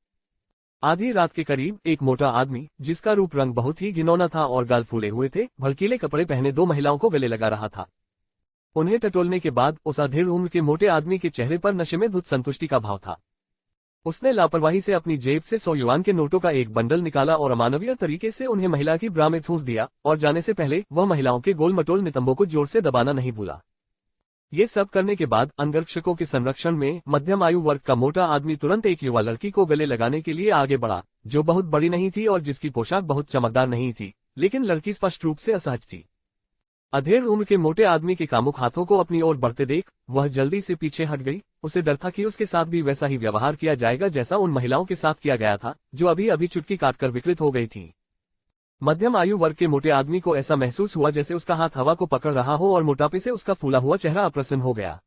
आधी रात के करीब एक मोटा आदमी, जिसका रूप रंग बहुत ही घिनौना था और गाल फूले हुए थे, भड़कीले कपड़े पहने 2 महिलाओं को गले लगा रहा था। उन्हें टटोलने के बाद उस अधेड़ उम्र के मोटे आदमी के चेहरे पर नशे में धुत संतुष्टि का भाव था। उसने लापरवाही से अपनी जेब से 100 युआन के नोटों का एक बंडल निकाला और अमानवीय तरीके से उन्हें महिला की ब्रा में ठूंस दिया, और जाने से पहले वह महिलाओं के गोल मटोल नितंबों को जोर से दबाना नहीं भूला। ये सब करने के बाद अंगरक्षकों के संरक्षण में मध्यम आयु वर्ग का मोटा आदमी तुरंत एक युवा लड़की को गले लगाने के लिए आगे बढ़ा, जो बहुत बड़ी नहीं थी और जिसकी पोशाक बहुत चमकदार नहीं थी, लेकिन लड़की स्पष्ट रूप से असहज थी। अधेड़ उम्र के मोटे आदमी के कामुक हाथों को अपनी ओर बढ़ते देख वह जल्दी से पीछे हट गई। उसे डर था कि उसके साथ भी वैसा ही व्यवहार किया जाएगा जैसा उन महिलाओं के साथ किया गया था, जो अभी अभी चुटकी काटकर विकृत हो गई थीं। मध्यम आयु वर्ग के मोटे आदमी को ऐसा महसूस हुआ जैसे उसका हाथ हवा को पकड़ रहा हो और मोटापे से उसका फूला हुआ चेहरा अप्रसन्न हो गया।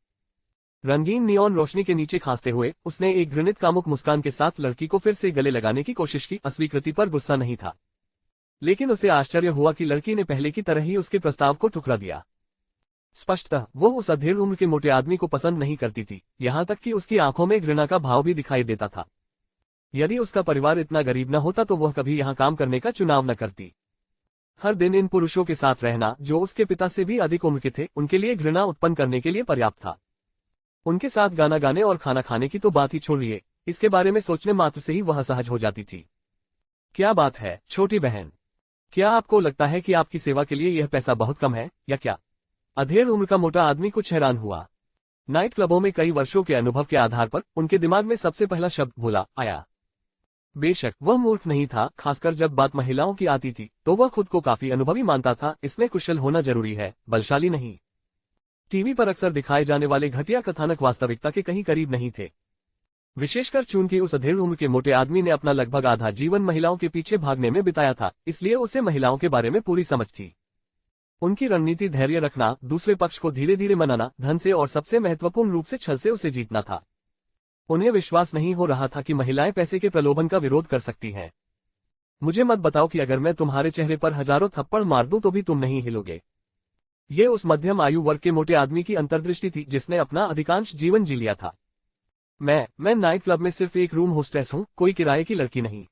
रंगीन नियॉन रोशनी के नीचे खांसते हुए उसने एक घृणित कामुक मुस्कान के साथ लड़की को फिर से गले लगाने की कोशिश की। अस्वीकृति पर गुस्सा नहीं था, लेकिन उसे आश्चर्य हुआ कि लड़की ने पहले की तरह ही उसके प्रस्ताव को ठुकरा दिया। स्पष्टतः वो उस अधेड़ उम्र के मोटे आदमी को पसंद नहीं करती थी, यहाँ तक कि उसकी आंखों में घृणा का भाव भी दिखाई देता था। यदि उसका परिवार इतना गरीब न होता तो वह कभी यहाँ काम करने का चुनाव न करती। हर दिन इन पुरुषों के साथ रहना, जो उसके पिता से भी अधिक उम्र के थे, उनके लिए घृणा उत्पन्न करने के लिए पर्याप्त था। उनके साथ गाना गाने और खाना खाने की तो बात ही छोड़िए, इसके बारे में सोचने मात्र से ही वह असहज हो जाती थी। क्या बात है छोटी बहन, क्या आपको लगता है कि आपकी सेवा के लिए यह पैसा बहुत कम है या क्या? अधेड़ उम्र का मोटा आदमी कुछ हैरान हुआ। नाइट क्लबों में कई वर्षों के अनुभव के आधार पर उनके दिमाग में सबसे पहला शब्द भोला आया। बेशक वह मूर्ख नहीं था, खासकर जब बात महिलाओं की आती थी तो वह खुद को काफी अनुभवी मानता था। इसमें कुशल होना जरूरी है, बलशाली नहीं। टीवी पर अक्सर दिखाए जाने वाले घटिया कथानक वास्तविकता के कहीं करीब नहीं थे। विशेषकर चूंकि उस अधेड़ उम्र के मोटे आदमी ने अपना लगभग आधा जीवन महिलाओं के पीछे भागने में बिताया था, इसलिए उसे महिलाओं के बारे में पूरी समझ थी। उनकी रणनीति धैर्य रखना, दूसरे पक्ष को धीरे धीरे मनाना, धन से और सबसे महत्वपूर्ण रूप से छल से उसे जीतना था। उन्हें विश्वास नहीं हो रहा था कि महिलाएं पैसे के प्रलोभन का विरोध कर सकती हैं। मुझे मत बताओ कि अगर मैं तुम्हारे चेहरे पर हजारों थप्पड़ मार दूं तो भी तुम नहीं हिलोगे। ये उस मध्यम आयु वर्ग के मोटे आदमी की अंतर्दृष्टि थी जिसने अपना अधिकांश जीवन जी लिया था। मैं नाइट क्लब में सिर्फ एक रूम होस्टेस हूँ, कोई किराए की लड़की नहीं।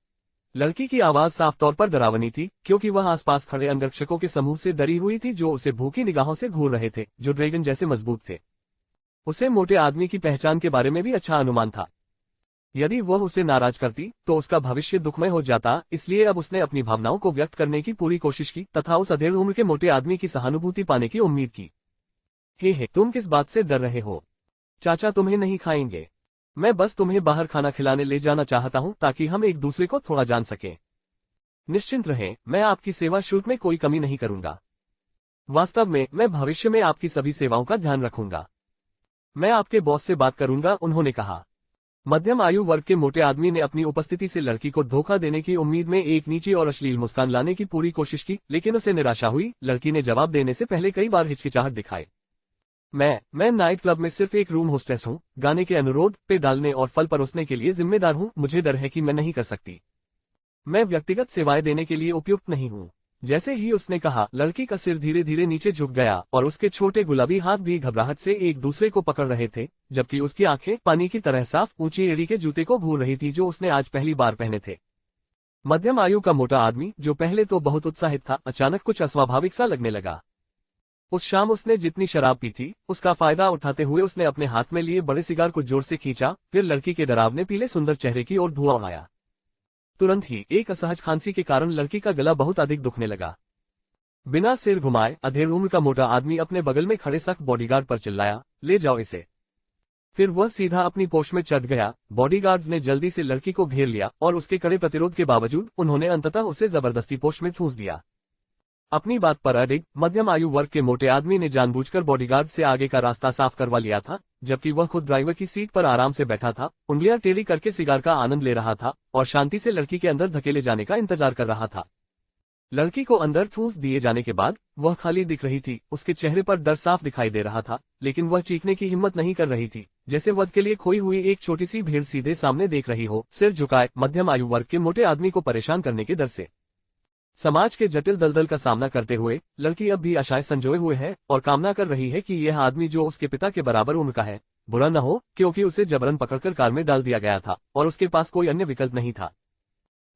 लड़की की आवाज साफ तौर पर डरावनी थी, क्योंकि वह आसपास खड़े अंगरक्षकों के समूह से डरी हुई थी जो उसे भूखी निगाहों से घूर रहे थे, जो ड्रैगन जैसे मजबूत थे। उसे मोटे आदमी की पहचान के बारे में भी अच्छा अनुमान था। यदि वह उसे नाराज करती तो उसका भविष्य दुखमय हो जाता, इसलिए अब उसने अपनी भावनाओं को व्यक्त करने की पूरी कोशिश की तथा उस अधेड़ उम्र के मोटे आदमी की सहानुभूति पाने की उम्मीद की। हे तुम किस बात से डर रहे हो? चाचा तुम्हें नहीं खाएंगे। मैं बस तुम्हें बाहर खाना खिलाने ले जाना चाहता हूं ताकि हम एक दूसरे को थोड़ा जान सकें। निश्चिंत रहें, मैं आपकी सेवा शुल्क में कोई कमी नहीं करूंगा। वास्तव में मैं भविष्य में आपकी सभी सेवाओं का ध्यान रखूंगा। मैं आपके बॉस से बात करूंगा, उन्होंने कहा। मध्यम आयु वर्ग के मोटे आदमी ने अपनी उपस्थिति से लड़की को धोखा देने की उम्मीद में एक नीची और अश्लील मुस्कान लाने की पूरी कोशिश की, लेकिन उसे निराशा हुई। लड़की ने जवाब देने से पहले कई बार हिचकिचाहट दिखाई। मैं नाइट क्लब में सिर्फ एक रूम होस्टेस हूँ, गाने के अनुरोध पे डालने और फल परोसने के लिए जिम्मेदार हूँ। मुझे डर है कि मैं नहीं कर सकती। मैं व्यक्तिगत सेवाएं देने के लिए उपयुक्त नहीं हूँ। जैसे ही उसने कहा, लड़की का सिर धीरे धीरे नीचे झुक गया और उसके छोटे गुलाबी हाथ भी घबराहट से एक दूसरे को पकड़ रहे थे, जबकि उसकी आंखें पानी की तरह साफ ऊंची एड़ी के जूते को घूर रही थी जो उसने आज पहली बार पहने थे। मध्यम आयु का मोटा आदमी, जो पहले तो बहुत उत्साहित था, अचानक कुछ अस्वाभाविक सा लगने लगा। उस शाम उसने जितनी शराब पी थी, उसका फायदा उठाते हुए उसने अपने हाथ में लिए बड़े सिगार को जोर से खींचा, फिर लड़की के डरावने पीले सुंदर चेहरे की ओर धुआं आया। तुरंत ही एक असहज खांसी के कारण लड़की का गला बहुत अधिक दुखने लगा। बिना सिर घुमाए अधेड़ उम्र का मोटा आदमी अपने बगल में खड़े सख्त बॉडीगार्ड पर चिल्लाया, ले जाओ इसे। फिर वह सीधा अपनी पोस्ट में चढ़ गया। बॉडीगार्ड्स ने जल्दी से लड़की को घेर लिया और उसके कड़े प्रतिरोध के बावजूद उन्होंने अंततः उसे जबरदस्ती पोस्ट में ठूंस दिया। अपनी बात पर अडिग मध्यम आयु वर्ग के मोटे आदमी ने जानबूझकर बॉडीगार्ड से आगे का रास्ता साफ करवा लिया था, जबकि वह खुद ड्राइवर की सीट पर आराम से बैठा था, उंगलियां टेढ़ी करके सिगार का आनंद ले रहा था और शांति से लड़की के अंदर धकेले जाने का इंतजार कर रहा था। लड़की को अंदर ठूंस दिए जाने के बाद वह खाली दिख रही थी। उसके चेहरे पर डर साफ दिखाई दे रहा था, लेकिन वह चीखने की हिम्मत नहीं कर रही थी, जैसे वध के लिए खोई हुई एक छोटी सी भेड़ सीधे सामने देख रही हो, सिर झुकाए, मध्यम आयु वर्ग के मोटे आदमी को परेशान करने के डर से। समाज के जटिल दलदल का सामना करते हुए लड़की अब भी आशाएं संजोए हुए है और कामना कर रही है कि यह आदमी जो उसके पिता के बराबर उम्र का है, बुरा न हो, क्योंकि उसे जबरन पकड़कर कार में डाल दिया गया था और उसके पास कोई अन्य विकल्प नहीं था।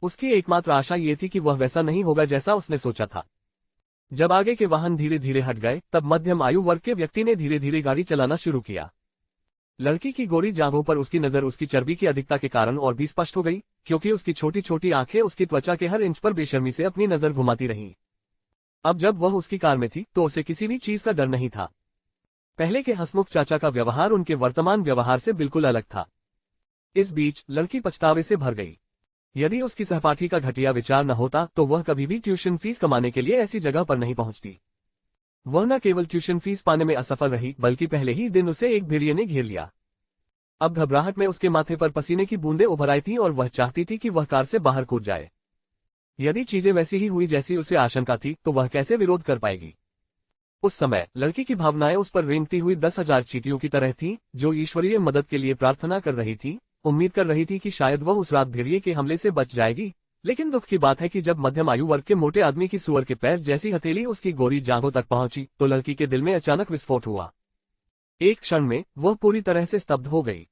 उसकी एकमात्र आशा ये थी कि वह वैसा नहीं होगा जैसा उसने सोचा था। जब आगे के वाहन धीरे धीरे हट गए, तब मध्यम आयु वर्ग के व्यक्ति ने धीरे धीरे गाड़ी चलाना शुरू किया। लड़की की गोरी जांघों पर उसकी नजर उसकी चर्बी की अधिकता के कारण और भी स्पष्ट हो गई, क्योंकि उसकी छोटी छोटी आंखें उसकी त्वचा के हर इंच पर बेशर्मी से अपनी नजर घुमाती रहीं। अब जब वह उसकी कार में थी तो उसे किसी भी चीज का डर नहीं था। पहले के हंसमुख चाचा का व्यवहार उनके वर्तमान व्यवहार से बिल्कुल अलग था। इस बीच लड़की पछतावे से भर गई। यदि उसकी सहपाठी का घटिया विचार न होता तो वह कभी भी ट्यूशन फीस कमाने के लिए ऐसी जगह पर नहीं पहुंचती। वह न केवल ट्यूशन फीस पाने में असफल रही, बल्कि पहले ही दिन उसे एक भेड़िए ने घेर लिया। अब घबराहट में उसके माथे पर पसीने की बूंदें उभर आई थीं और वह चाहती थी कि वह कार से बाहर कूद जाए। यदि चीजें वैसी ही हुई जैसी उसे आशंका थी तो वह कैसे विरोध कर पाएगी। उस समय लड़की की भावनाएं उस पर रेंगती हुई 10,000 चींटियों की तरह थीं, जो ईश्वरीय मदद के लिए प्रार्थना कर रही थी, उम्मीद कर रही थी कि शायद वह उस रात भेड़िए के हमले से बच जाएगी। लेकिन दुख की बात है कि जब मध्यम आयु वर्ग के मोटे आदमी की सुअर के पैर जैसी हथेली उसकी गोरी जांघों तक पहुंची, तो लड़की के दिल में अचानक विस्फोट हुआ। एक क्षण में वह पूरी तरह से स्तब्ध हो गई।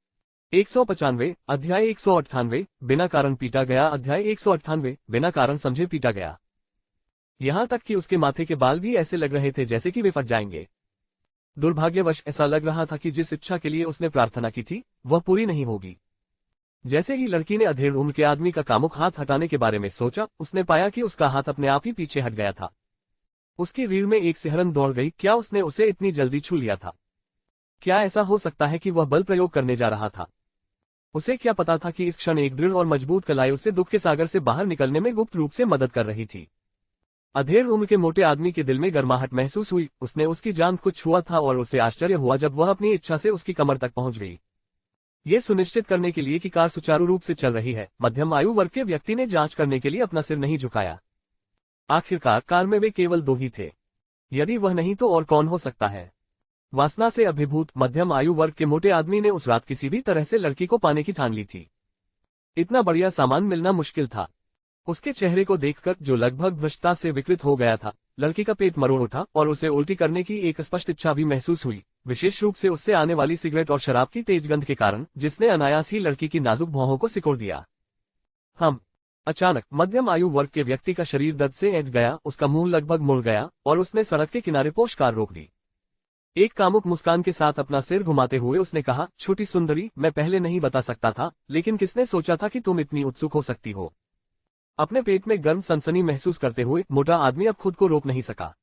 195 अध्याय 198 बिना कारण पीटा गया। अध्याय 198 बिना कारण समझे पीटा गया। यहां तक कि उसके माथे के बाल भी ऐसे लग रहे थे जैसे कि वे फट जाएंगे। दुर्भाग्यवश ऐसा लग रहा था कि जिस इच्छा के लिए उसने प्रार्थना की थी वह पूरी नहीं होगी। जैसे ही लड़की ने अधेड़ उम्र के आदमी का कामुक हाथ हटाने के बारे में सोचा, उसने पाया कि उसका हाथ अपने आप ही पीछे हट गया था। उसकी रीढ़ में एक सिहरन दौड़ गई। क्या उसने उसे इतनी जल्दी छू लिया था? क्या ऐसा हो सकता है कि वह बल प्रयोग करने जा रहा था? उसे क्या पता था कि इस क्षण एक दृढ़ और मजबूत कलाई उसे दुख के सागर से बाहर निकलने में गुप्त रूप से मदद कर रही थी। अधेड़ उम्र के मोटे आदमी के दिल में गर्माहट महसूस हुई। उसने उसकी जान को छुआ था और उसे आश्चर्य हुआ जब वह अपनी इच्छा से उसकी कमर तक पहुंच गई। ये सुनिश्चित करने के लिए कि कार सुचारू रूप से चल रही है, मध्यम आयु वर्ग के व्यक्ति ने जांच करने के लिए अपना सिर नहीं झुकाया। आखिरकार कार में वे केवल दो ही थे। यदि वह नहीं तो और कौन हो सकता है? वासना से अभिभूत मध्यम आयु वर्ग के मोटे आदमी ने उस रात किसी भी तरह से लड़की को पाने की ठान ली थी। इतना बढ़िया सामान मिलना मुश्किल था। उसके चेहरे को देखकर, जो लगभग भ्रष्टता से विकृत हो गया था, लड़की का पेट मरोड़ उठा और उसे उल्टी करने की एक स्पष्ट इच्छा भी महसूस हुई, विशेष रूप से उससे आने वाली सिगरेट और शराब की तेज गंध के कारण, जिसने अनायास ही लड़की की नाजुक भौहों को सिकोड़ दिया। अचानक मध्यम आयु वर्ग के व्यक्ति का शरीर दर्द से ऐंठ गया, उसका मुंह लगभग मुड़ गया और उसने सड़क के किनारे पोश कार रोक दी। एक कामुक मुस्कान के साथ अपना सिर घुमाते हुए उसने कहा, छोटी सुंदरी, मैं पहले नहीं बता सकता था, लेकिन किसने सोचा था कि तुम इतनी उत्सुक हो सकती हो? अपने पेट में गर्म सनसनी महसूस करते हुए मोटा आदमी अब खुद को रोक नहीं सका।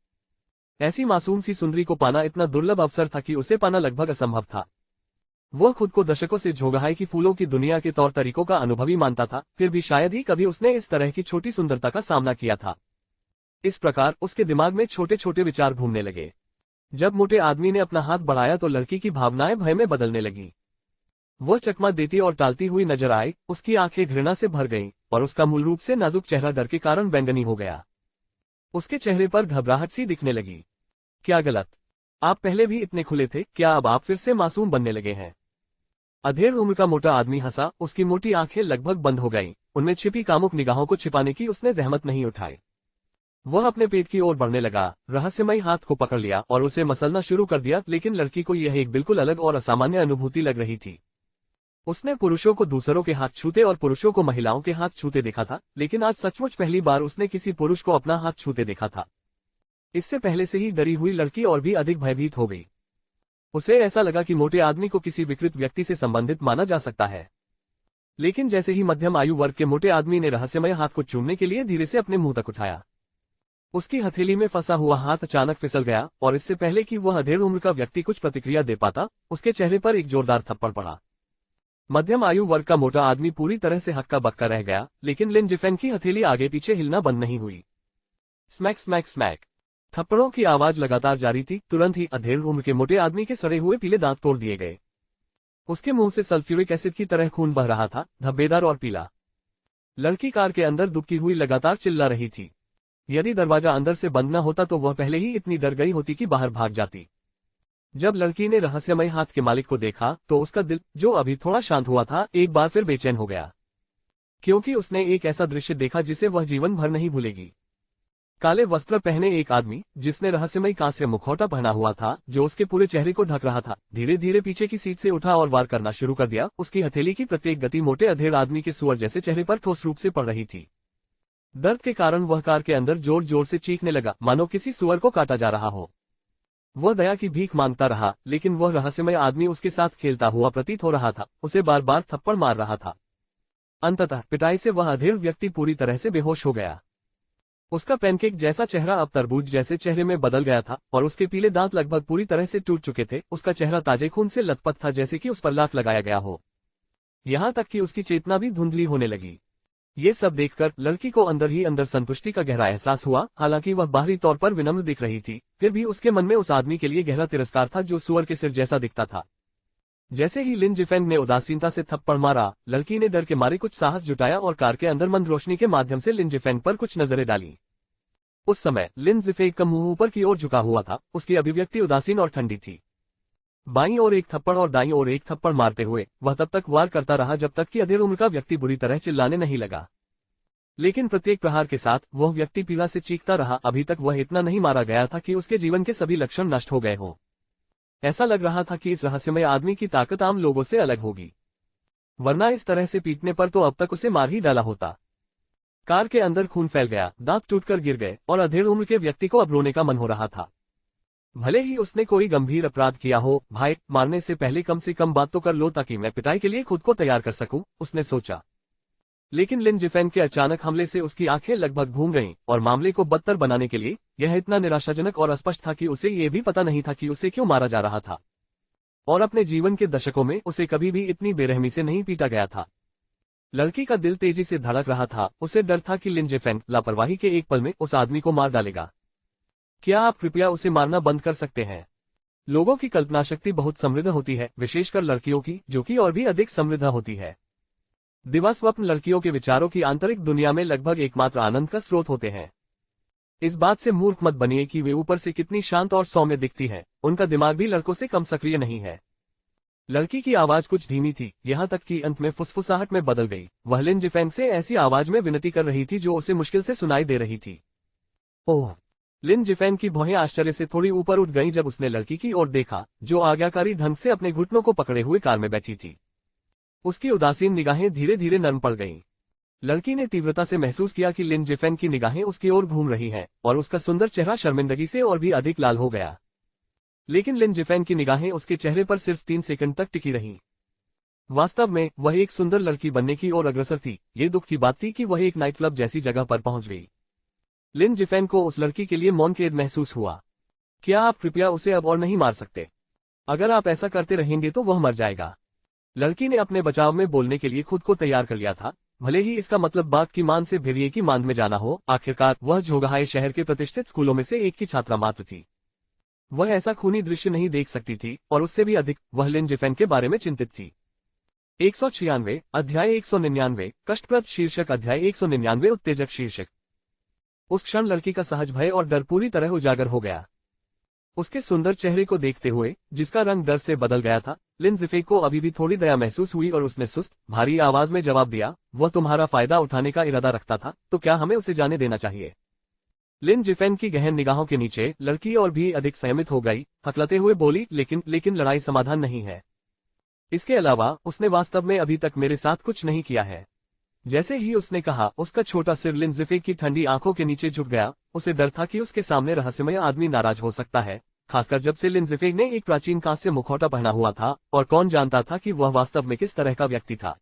ऐसी मासूम सी सुंदरी को पाना इतना दुर्लभ अवसर था कि उसे पाना लगभग असंभव था। वह खुद को दशकों से झोंगाई की फूलों की दुनिया के तौर तरीकों का अनुभवी मानता था, फिर भी शायद ही कभी उसने इस तरह की छोटी सुंदरता का सामना किया था। इस प्रकार उसके दिमाग में छोटे छोटे विचार घूमने लगे। जब मोटे आदमी ने अपना हाथ बढ़ाया तो लड़की की भावनाएं भय में बदलने लगीं। वह चकमा देती और टालती हुई नजर आई, उसकी आंखें घृणा से भर गईं और उसका मूल रूप से नाजुक चेहरा डर के कारण बैंगनी हो गया। उसके चेहरे पर घबराहट सी दिखने लगी। क्या गलत? आप पहले भी इतने खुले थे, क्या अब आप फिर से मासूम बनने लगे हैं? अधेड़ उम्र का मोटा आदमी हंसा, उसकी मोटी आंखें लगभग बंद हो गईं, उनमें छिपी कामुक निगाहों को छिपाने की उसने जहमत नहीं उठाई। वह अपने पेट की ओर बढ़ने लगा, रहस्यमयी हाथ को पकड़ लिया और उसे मसलना शुरू कर दिया, लेकिन लड़की को यह एक बिल्कुल अलग और असामान्य अनुभूति लग रही थी। उसने पुरुषों को दूसरों के हाथ छूते और पुरुषों को महिलाओं के हाथ छूते देखा था, लेकिन आज सचमुच पहली बार उसने किसी पुरुष को अपना हाथ छूते देखा था। इससे पहले से ही डरी हुई लड़की और भी अधिक भयभीत हो गई। उसे ऐसा लगा कि मोटे आदमी को किसी विकृत व्यक्ति से संबंधित माना जा सकता है। लेकिन जैसे ही मध्यम आयु वर्ग के मोटे आदमी ने रहस्यमय हाथ को चूमने के लिए धीरे से अपने मुंह तक उठाया, उसकी हथेली में फंसा हुआ हाथ अचानक फिसल गया और इससे पहले कि वह अधेड़ उम्र का व्यक्ति कुछ प्रतिक्रिया दे पाता, उसके चेहरे पर एक जोरदार थप्पड़ पड़ा। मध्यम आयु वर्ग का मोटा आदमी पूरी तरह से हक्का बक्का रह गया, लेकिन लिन जिफेंग की हथेली आगे पीछे हिलना बंद नहीं हुई। स्मैक स्मैक स्मैक थप्पड़ों की आवाज लगातार जारी थी। तुरंत ही अधेड़ उम्र के मोटे आदमी के सड़े हुए पीले दांत तोड़ दिए गए। उसके मुंह से सल्फ्यूरिक एसिड की तरह खून बह रहा था, धब्बेदार और पीला। लड़की कार के अंदर दुबकी हुई लगातार चिल्ला रही थी। यदि दरवाजा अंदर से बंद न होता तो वह पहले ही इतनी डर गई होती कि बाहर भाग जाती। जब लड़की ने रहस्यमय हाथ के मालिक को देखा तो उसका दिल, जो अभी थोड़ा शांत हुआ था, एक बार फिर बेचैन हो गया, क्योंकि उसने एक ऐसा दृश्य देखा जिसे वह जीवन भर नहीं भूलेगी। काले वस्त्र पहने एक आदमी, जिसने रहस्यमय कांस्य मुखौटा पहना हुआ था जो उसके पूरे चेहरे को ढक रहा था, धीरे धीरे पीछे की सीट से उठा और वार करना शुरू कर दिया। उसकी हथेली की प्रत्येक गति मोटे अधेड़ आदमी के सुअर जैसे चेहरे पर ठोस रूप से पड़ रही थी। दर्द के कारण वह कार के अंदर जोर जोर से चीखने लगा, मानो किसी सुअर को काटा जा रहा हो। वह दया की भीख मांगता रहा, लेकिन वह रहस्यमय आदमी उसके साथ खेलता हुआ प्रतीत हो रहा था, उसे बार बार थप्पड़ मार रहा था। अंततः पिटाई से वह अधेड़ व्यक्ति पूरी तरह से बेहोश हो गया। उसका पैनकेक जैसा चेहरा अब तरबूज जैसे चेहरे में बदल गया था और उसके पीले दांत लगभग पूरी तरह से टूट चुके थे। उसका चेहरा ताजे खून से लथपथ था, जैसे कि उस पर लाख लगाया गया हो। यहाँ तक कि उसकी चेतना भी धुंधली होने लगी। ये सब देखकर लड़की को अंदर ही अंदर संतुष्टि का गहरा एहसास हुआ। हालांकि वह बाहरी तौर पर विनम्र दिख रही थी, फिर भी उसके मन में उस आदमी के लिए गहरा तिरस्कार था जो सुअर के सिर जैसा दिखता था। जैसे ही लिन जिफेंग ने उदासीनता से थप्पड़ मारा, लड़की ने डर के मारे कुछ साहस जुटाया और कार के अंदर मंद रोशनी के माध्यम से लिन जिफेंग पर कुछ नजरें डाली। उस समय लिन जिफेंग का मुंह ऊपर की ओर झुका हुआ था, उसकी अभिव्यक्ति उदासीन और ठंडी थी। बाईं ओर एक थप्पड़ और दाईं ओर एक थप्पड़ मारते हुए वह तब तक वार करता रहा जब तक कि अधेड़ उम्र का व्यक्ति बुरी तरह चिल्लाने नहीं लगा। लेकिन प्रत्येक प्रहार के साथ वह व्यक्ति पीड़ा से चीखता रहा। अभी तक वह इतना नहीं मारा गया था कि उसके जीवन के सभी लक्षण नष्ट हो गए हों। ऐसा लग रहा था कि इस रहस्यमय आदमी की ताकत आम लोगों से अलग होगी, वरना इस तरह से पीटने पर तो अब तक उसे मार ही डाला होता। कार के अंदर खून फैल गया, दांत टूटकर गिर गए और अधेड़ उम्र के व्यक्ति को अब रोने का मन हो रहा था। भले ही उसने कोई गंभीर अपराध किया हो, भाई मारने से पहले कम से कम बात तो कर लो ताकि मैं पिटाई के लिए खुद को तैयार कर सकूं, उसने सोचा। लेकिन लिन जिफेंग के अचानक हमले से उसकी आंखें लगभग घूम गईं और मामले को बदतर बनाने के लिए यह इतना निराशाजनक और अस्पष्ट था कि उसे ये भी पता नहीं था कि उसे क्यों मारा जा रहा था। और अपने जीवन के दशकों में उसे कभी भी इतनी बेरहमी से नहीं पीटा गया था। लड़की का दिल तेजी से धड़क रहा था। उसे डर था कि लिन जिफेंग लापरवाही के एक पल में उस आदमी को मार डालेगा। क्या आप कृपया उसे मारना बंद कर सकते हैं? लोगों की कल्पना शक्ति बहुत समृद्ध होती है, विशेषकर लड़कियों की, जो कि और भी अधिक समृद्ध होती है। दिवास्वप्न लड़कियों के विचारों की आंतरिक दुनिया में लगभग एकमात्र आनंद का स्रोत होते हैं। इस बात से मूर्ख मत बनिए कि वे ऊपर से कितनी शांत और सौम्य दिखती है, उनका दिमाग भी लड़कों से कम सक्रिय नहीं है। लड़की की आवाज कुछ धीमी थी, यहाँ तक कि अंत में फुसफुसाहट में बदल गई। वह लिन जिफेंग से ऐसी आवाज में विनती कर रही थी जो उसे मुश्किल से सुनाई दे रही थी। ओह! लिन जिफेंग की भौहें आश्चर्य से थोड़ी ऊपर उठ गईं जब उसने लड़की की ओर देखा, जो आज्ञाकारी ढंग से अपने घुटनों को पकड़े हुए कार में बैठी थी। उसकी उदासीन निगाहें धीरे धीरे नरम पड़ गईं। लड़की ने तीव्रता से महसूस किया कि लिन जिफेंग की निगाहें उसकी ओर घूम रही हैं, और उसका सुंदर चेहरा शर्मिंदगी से और भी अधिक लाल हो गया। लेकिन लिन जिफेंग की निगाहें उसके चेहरे पर सिर्फ 3 सेकंड तक टिकी रहीं। वास्तव में वह एक सुंदर लड़की बनने की ओर अग्रसर थी। ये दुख की बात थी कि वह एक नाइट क्लब जैसी जगह पर पहुंच गई। लिन जिफेंग को उस लड़की के लिए मौन खेद महसूस हुआ। क्या आप कृपया उसे अब और नहीं मार सकते? अगर आप ऐसा करते रहेंगे तो वह मर जाएगा। लड़की ने अपने बचाव में बोलने के लिए खुद को तैयार कर लिया था, भले ही इसका मतलब बाघ की मान से भेड़िए की मान में जाना हो। आखिरकार वह झोंगहाए शहर के प्रतिष्ठित स्कूलों में से एक की छात्रा मात्र थी। वह ऐसा खूनी दृश्य नहीं देख सकती थी, और उससे भी अधिक वह लिन जिफेंग के बारे में चिंतित थी। 196 अध्याय 199 कष्टप्रद शीर्षक अध्याय 199 उत्तेजक शीर्षक। उस क्षण लड़की का सहज भय और डर पूरी तरह उजागर हो गया। उसके सुंदर चेहरे को देखते हुए, जिसका रंग डर से बदल गया था, लिन जिफेंग को अभी भी थोड़ी दया महसूस हुई और उसने सुस्त, भारी आवाज में जवाब दिया, वह तुम्हारा फायदा उठाने का इरादा रखता था, तो क्या हमें उसे जाने देना चाहिए? लिन जिफेंग की गहन निगाहों के नीचे लड़की और भी अधिक संयमित हो गई, हकलाते हुए बोली, लेकिन लड़ाई समाधान नहीं है। इसके अलावा उसने वास्तव में अभी तक मेरे साथ कुछ नहीं किया है। जैसे ही उसने कहा, उसका छोटा सिर लिन जिफेंग की ठंडी आंखों के नीचे झुक गया। उसे डर था कि उसके सामने रहस्यमय आदमी नाराज हो सकता है, खासकर जब से लिन जिफेंग ने एक प्राचीन कांस्य मुखौटा पहना हुआ था, और कौन जानता था कि वह वास्तव में किस तरह का व्यक्ति था।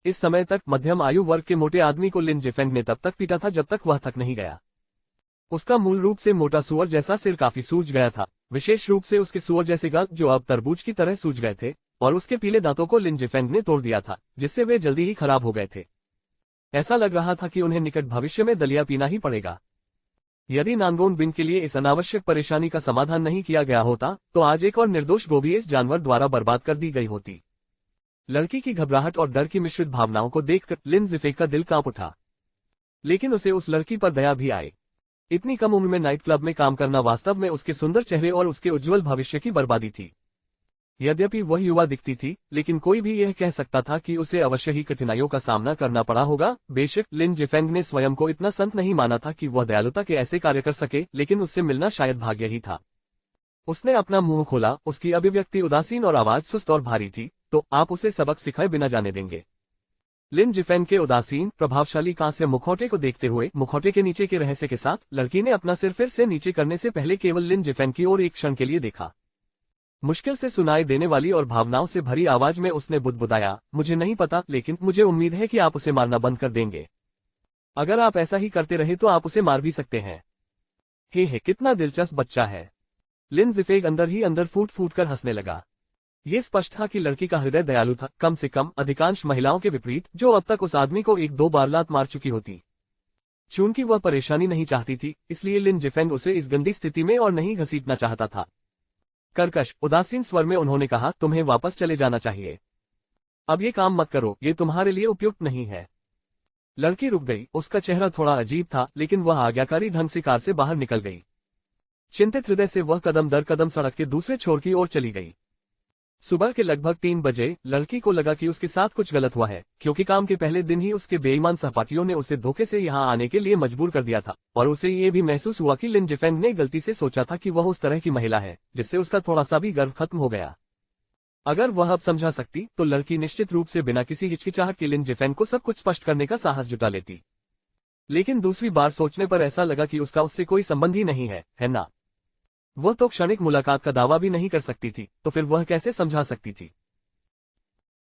इस समय तक मध्यम आयु वर्ग के मोटे आदमी को लिन जिफेंग ने तब तक पीटा था जब तक वह थक नहीं गया। उसका मूल रूप से मोटा सुअर जैसा सिर काफी सूज गया था, विशेष रूप से उसके सुअर जैसे गाल जो अब तरबूज की तरह सूज गए थे, और उसके पीले दांतों को लिन जिफेंग ने तोड़ दिया था, जिससे वे जल्दी ही खराब हो गए थे। ऐसा लग रहा था कि उन्हें निकट भविष्य में दलिया पीना ही पड़ेगा। यदि नांगोन बिन के लिए इस अनावश्यक परेशानी का समाधान नहीं किया गया होता, तो आज एक और निर्दोष गोभी इस जानवर द्वारा बर्बाद कर दी गई होती। लड़की की घबराहट और डर की मिश्रित भावनाओं को देखकर लिन जिफेंग का दिल कांप उठा। लेकिन उसे उस लड़की पर दया भी आई। इतनी कम उम्र में नाइट क्लब में काम करना वास्तव में उसके सुंदर चेहरे और उसके उज्जवल भविष्य की बर्बादी थी। यद्यपि वह युवा दिखती थी, लेकिन कोई भी यह कह सकता था कि उसे अवश्य ही कठिनाइयों का सामना करना पड़ा होगा। बेशक लिन जिफेंग ने स्वयं को इतना संत नहीं माना था कि वह दयालुता के ऐसे कार्य कर सके, लेकिन उससे मिलना शायद भाग्य ही था। उसने अपना मुंह खोला, उसकी अभिव्यक्ति उदासीन और आवाज सुस्त और भारी थी। तो आप उसे सबक सिखाए बिना जाने देंगे? लिन जिफेंग के उदासीन, प्रभावशाली कांस्य मुखौटे को देखते हुए मुखौटे के नीचे के रहस्य के साथ लड़की ने अपना सिर फिर से नीचे करने से पहले केवल लिन जिफेंग की ओर एक क्षण के लिए देखा। मुश्किल से सुनाई देने वाली और भावनाओं से भरी आवाज में उसने बुदबुदाया, मुझे नहीं पता, लेकिन मुझे उम्मीद है कि आप उसे मारना बंद कर देंगे। अगर आप ऐसा ही करते रहे तो आप उसे मार भी सकते हैं। हे कितना दिलचस्प बच्चा है। लिन जिफेंग अंदर ही अंदर फूट फूट कर हंसने लगा। ये स्पष्ट था कि लड़की का हृदय दयालु था, कम से कम अधिकांश महिलाओं के विपरीत, जो अब तक उस आदमी को 1-2 बार लात मार चुकी होती। चूंकि वह परेशानी नहीं चाहती थी, इसलिए लिन जिफेंग उसे इस गंदी स्थिति में और नहीं घसीटना चाहता था। कर्कश, उदासीन स्वर में उन्होंने कहा, तुम्हें वापस चले जाना चाहिए। अब ये काम मत करो, ये तुम्हारे लिए उपयुक्त नहीं है। लड़की रुक गई। उसका चेहरा थोड़ा अजीब था, लेकिन वह आज्ञाकारी ढंग से कार से बाहर निकल गई। चिंतित हृदय से वह कदम दर कदम सड़क के दूसरे छोर की ओर चली गई। सुबह के लगभग 3 बजे लड़की को लगा कि उसके साथ कुछ गलत हुआ है, क्योंकि काम के पहले दिन ही उसके बेईमान सहपाठियों ने उसे धोखे से यहां आने के लिए मजबूर कर दिया था, और उसे ये भी महसूस हुआ कि लिन जिफेंग ने गलती से सोचा था कि वह उस तरह की महिला है, जिससे उसका थोड़ा सा भी गर्व खत्म हो गया। अगर वह अब समझा सकती तो लड़की निश्चित रूप से बिना किसी हिचकिचाहट के लिन जिफेंग को सब कुछ स्पष्ट करने का साहस जुटा लेती। लेकिन दूसरी बार सोचने पर ऐसा लगा कि उसका उससे कोई संबंध ही नहीं है ना? वह तो क्षणिक मुलाकात का दावा भी नहीं कर सकती थी, तो फिर वह कैसे समझा सकती थी?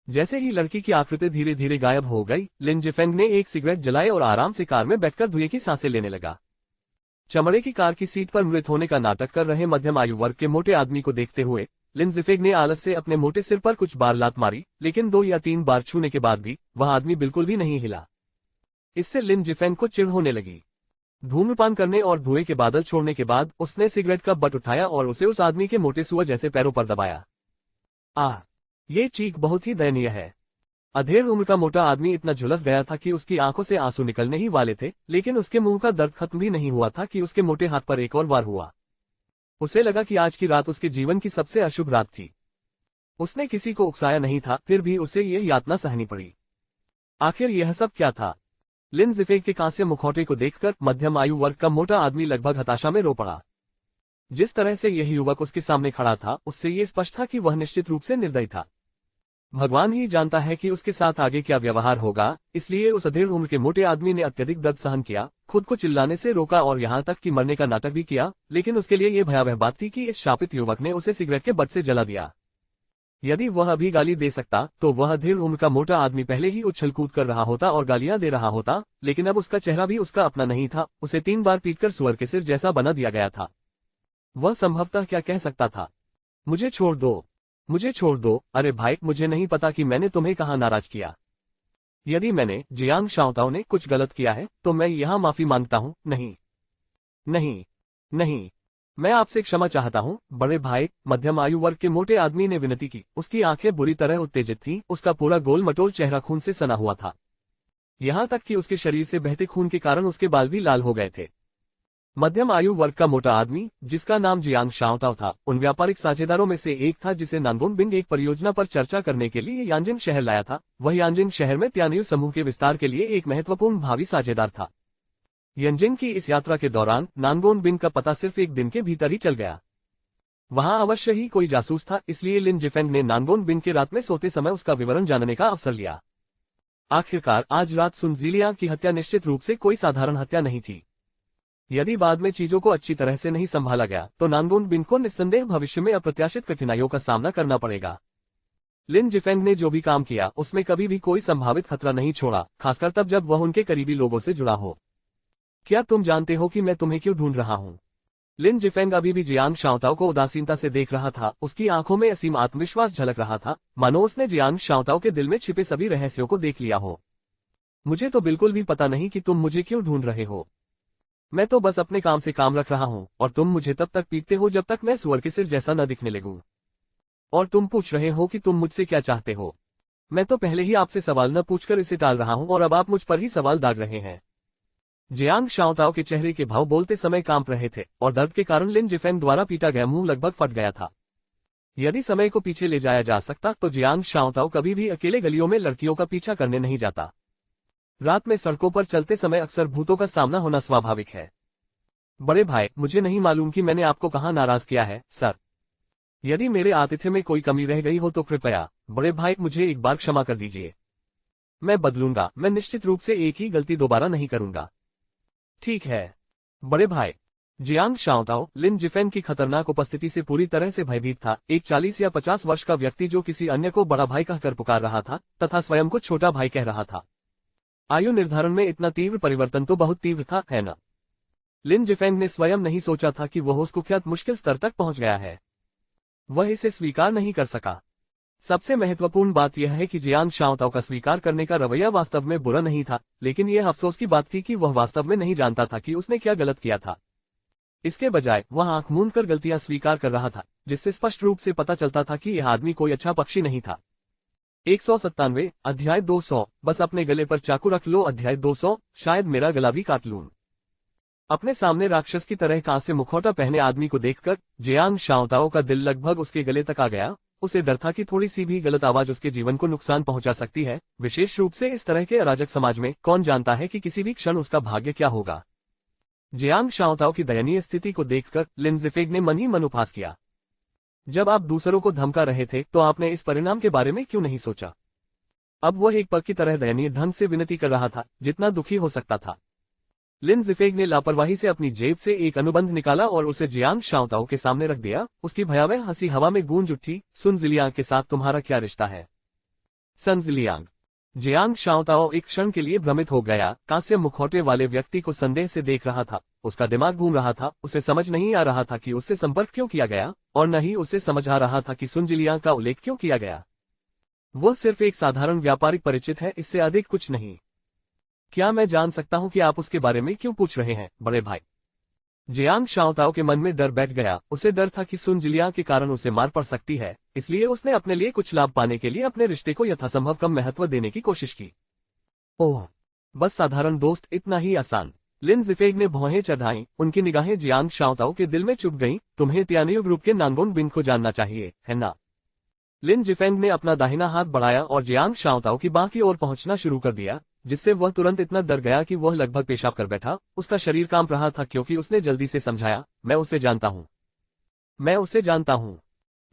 जैसे ही लड़की की आकृति धीरे धीरे गायब हो गई, लिन जिफेंग ने एक सिगरेट जलाई और आराम से कार में बैठकर धुएं की सांसें लेने लगा। चमड़े की कार की सीट पर मृत होने का नाटक कर रहे मध्यम आयु वर्ग के मोटे आदमी को देखते हुए लिन जिफेंग ने आलस से अपने मोटे सिर पर कुछ बार लात मारी, लेकिन 2 या 3 बार छूने के बाद भी वह आदमी बिल्कुल भी नहीं हिला। इससे लिन जिफेंग को चिढ़ होने लगी। धूम्रपान करने और धुएं के बादल छोड़ने के बाद उसने सिगरेट का बट उठाया और उसे उस आदमी के मोटे सुअर जैसे पैरों पर दबाया। आह! ये चीख बहुत ही दयनीय है। अधेड़ उम्र का मोटा आदमी इतना झुलस गया था कि उसकी आंखों से आंसू निकलने ही वाले थे, लेकिन उसके मुंह का दर्द खत्म भी नहीं हुआ था कि उसके मोटे हाथ पर एक और वार हुआ। उसे लगा कि आज की रात उसके जीवन की सबसे अशुभ रात थी। उसने किसी को उकसाया नहीं था, फिर भी उसे यह यातना सहनी पड़ी। आखिर यह सब क्या था? लिन जिफेंग के कांस्य मुखौटे को देखकर मध्यम आयु वर्ग का मोटा आदमी लगभग हताशा में रो पड़ा। जिस तरह से यह युवक उसके सामने खड़ा था, उससे ये स्पष्ट था कि वह निश्चित रूप से निर्दयी था। भगवान ही जानता है कि उसके साथ आगे क्या व्यवहार होगा, इसलिए उस अधेड़ उम्र के मोटे आदमी ने अत्यधिक दर्द सहन किया, खुद को चिल्लाने से रोका और यहाँ तक कि मरने का नाटक भी किया, लेकिन उसके लिए यह भयावह बात थी कि इस शापित युवक ने उसे सिगरेट के बट से जला दिया। यदि वह अभी गाली दे सकता तो वह अधेड़ उम्र का मोटा आदमी पहले ही उछल कूद कर रहा होता और गालियां दे रहा होता, लेकिन अब उसका चेहरा भी उसका अपना नहीं था। उसे 3 बार पीटकर सुअर के सिर जैसा बना दिया गया था। वह संभवतः क्या कह सकता था? मुझे छोड़ दो, मुझे छोड़ दो। अरे भाई, मुझे नहीं पता कि मैंने तुम्हें कहाँ नाराज किया। यदि मैंने जियांग शाओताओ ने कुछ गलत किया है तो मैं यहाँ माफी मांगता हूँ। नहीं नहीं नहीं, मैं आपसे क्षमा चाहता हूँ बड़े भाई, मध्यम आयु वर्ग के मोटे आदमी ने विनती की। उसकी आंखें बुरी तरह उत्तेजित थीं, उसका पूरा गोल मटोल चेहरा खून से सना हुआ था। यहाँ तक कि उसके शरीर से बहते खून के कारण उसके बाल भी लाल हो गए थे। मध्यम आयु वर्ग का मोटा आदमी, जिसका नाम जियांग शाओताओ था, उन व्यापारिक साझेदारों में से एक था जिसे नानगोन बिंग एक परियोजना पर चर्चा करने के लिए यांजिन शहर लाया था। वह यांजिन शहर में त्यानियु समूह के विस्तार के लिए एक महत्वपूर्ण भावी साझेदार था। यांजिन की इस यात्रा के दौरान नानगोन बिंग का पता सिर्फ 1 दिन के भीतर ही चल गया। वहां अवश्य ही कोई जासूस था, इसलिए लिन जिफेंग ने नानगोन बिंग के रात में सोते समय उसका विवरण जानने का अवसर लिया। आखिरकार आज रात सुन जिलियांग की हत्या निश्चित रूप से कोई साधारण हत्या नहीं थी। यदि बाद में चीजों को अच्छी तरह से नहीं संभाला गया तो नानगोन बिंग को निस्संदेह भविष्य में अप्रत्याशित कठिनाइयों का सामना करना पड़ेगा। लिन जिफेंग ने जो भी काम किया उसमें कभी भी कोई संभावित खतरा नहीं छोड़ा, खासकर तब जब वह उनके करीबी लोगों से जुड़ा हो। क्या तुम जानते हो कि मैं तुम्हें क्यों ढूंढ रहा हूँ? लिन जिफेंग अभी भी जियांग शाओताओ को उदासीनता से देख रहा था। उसकी आंखों में असीम आत्मविश्वास झलक रहा था, मानो उसने जियांग शाओताओ के दिल में छिपे सभी रहस्यों को देख लिया हो। मुझे तो बिल्कुल भी पता नहीं कि तुम मुझे क्यों ढूंढ रहे हो। मैं तो बस अपने काम से काम रख रहा हूँ, और तुम मुझे तब तक पीटते हो जब तक मैं सुअर के सिर जैसा न दिखने लगूं। और तुम पूछ रहे हो कि तुम मुझसे क्या चाहते हो। मैं तो पहले ही आपसे सवाल न पूछकर इसे टाल रहा हूँ और अब आप मुझ पर ही सवाल दाग रहे हैं। जियांग शाओताओ के चेहरे के भाव बोलते समय कांप रहे थे और दर्द के कारण लिन जिफेंग द्वारा पीटा गया मुंह लगभग फट गया था। यदि समय को पीछे ले जाया जा सकता तो जियांग शाओताओ कभी भी अकेले गलियों में लड़कियों का पीछा करने नहीं जाता। रात में सड़कों पर चलते समय अक्सर भूतों का सामना होना स्वाभाविक है। बड़े भाई, मुझे नहीं मालूम कि मैंने आपको कहाँ नाराज किया है सर। यदि मेरे आतिथ्य में कोई कमी रह गई हो तो कृपया बड़े भाई मुझे एक बार क्षमा कर दीजिए। मैं बदलूंगा, मैं निश्चित रूप से एक ही गलती दोबारा नहीं करूंगा। ठीक है बड़े भाई। जियांग शाओताओ लिन जिफेंग की खतरनाक उपस्थिति से पूरी तरह से भयभीत था। एक 40 या 50 वर्ष का व्यक्ति जो किसी अन्य को बड़ा भाई कहकर पुकार रहा था तथा स्वयं को छोटा भाई कह रहा था। आयु निर्धारण में इतना तीव्र परिवर्तन तो बहुत तीव्र था, है न? लिन जिफेंग ने स्वयं नहीं सोचा था कि वह उस कुख्यात मुश्किल स्तर तक पहुंच गया है। वह इसे स्वीकार नहीं कर सका। सबसे महत्वपूर्ण बात यह है कि जियांग शाओताओ का स्वीकार करने का रवैया वास्तव में बुरा नहीं था, लेकिन यह अफसोस की बात थी कि वह वास्तव में नहीं जानता था कि उसने क्या गलत किया था। इसके बजाय वह आंख मूंद कर गलतियां स्वीकार कर रहा था, जिससे स्पष्ट रूप से पता चलता था कि यह आदमी कोई अच्छा पक्षी नहीं था। 197 अध्याय 200 बस अपने गले पर चाकू रख लो। अध्याय 200 शायद मेरा गला भी काट लूं। अपने सामने राक्षस की तरह कांस्य मुखौटा पहने आदमी को देखकर जियांग शाओताओ का दिल लगभग उसके गले तक आ गया। उसे डर था कि थोड़ी सी भी गलत आवाज उसके जीवन को नुकसान पहुंचा सकती है, विशेष रूप से इस तरह के अराजक समाज में। कौन जानता है कि किसी भी क्षण उसका भाग्य क्या होगा। जियांग शाओताओ की दयनीय स्थिति को देखकर लिन जिफेंग ने मन ही मन उपहास किया। जब आप दूसरों को धमका रहे थे तो आपने इस परिणाम के बारे में क्यों नहीं सोचा। अब वह एक पग की तरह दयनीय ढंग से विनती कर रहा था, जितना दुखी हो सकता था। लिन जिफेंग ने लापरवाही से अपनी जेब से एक अनुबंध निकाला और उसे जियांग शाओताओ के सामने रख दिया। उसकी भयावह हंसी हवा में गूंज उठी। सुन जिलियांग के साथ तुम्हारा क्या रिश्ता है? सन जिलियांग। जियांग शाओताओ एक क्षण के लिए भ्रमित हो गया। कांस्य मुखौटे वाले व्यक्ति को संदेह से देख रहा था। उसका दिमाग घूम रहा था। उसे समझ नहीं आ रहा था कि उससे संपर्क क्यों किया गया, और न ही उसे समझ आ रहा था कि सुन जिलियांग का उल्लेख क्यों किया गया। वह सिर्फ एक साधारण व्यापारिक परिचित है, इससे अधिक कुछ नहीं। क्या मैं जान सकता हूं कि आप उसके बारे में क्यों पूछ रहे हैं, बड़े भाई? जियांग शाओताओ के मन में डर बैठ गया। उसे डर था कि सुन जिलियांग के कारण उसे मार पड़ सकती है, इसलिए उसने अपने लिए कुछ लाभ पाने के लिए अपने रिश्ते को यथासंभव कम महत्व देने की कोशिश की। ओह, बस साधारण दोस्त, इतना ही आसान। लिन जिफेंग ने भौहें चढ़ाई। उनकी निगाहें जियांग शाओताओ के दिल में चुभ गईं। तुम्हें तियानियो ग्रुप के नानगोन बिन को जानना चाहिए, है ना? लिन जिफेंग ने अपना दाहिना हाथ बढ़ाया और जियांग शाओताओ की बाह की ओर पहुंचना शुरू कर दिया, जिससे वह तुरंत इतना डर गया कि वह लगभग पेशाब कर बैठा। उसका शरीर कांप रहा था क्योंकि उसने जल्दी से समझाया, मैं उसे जानता हूं, मैं उसे जानता हूं।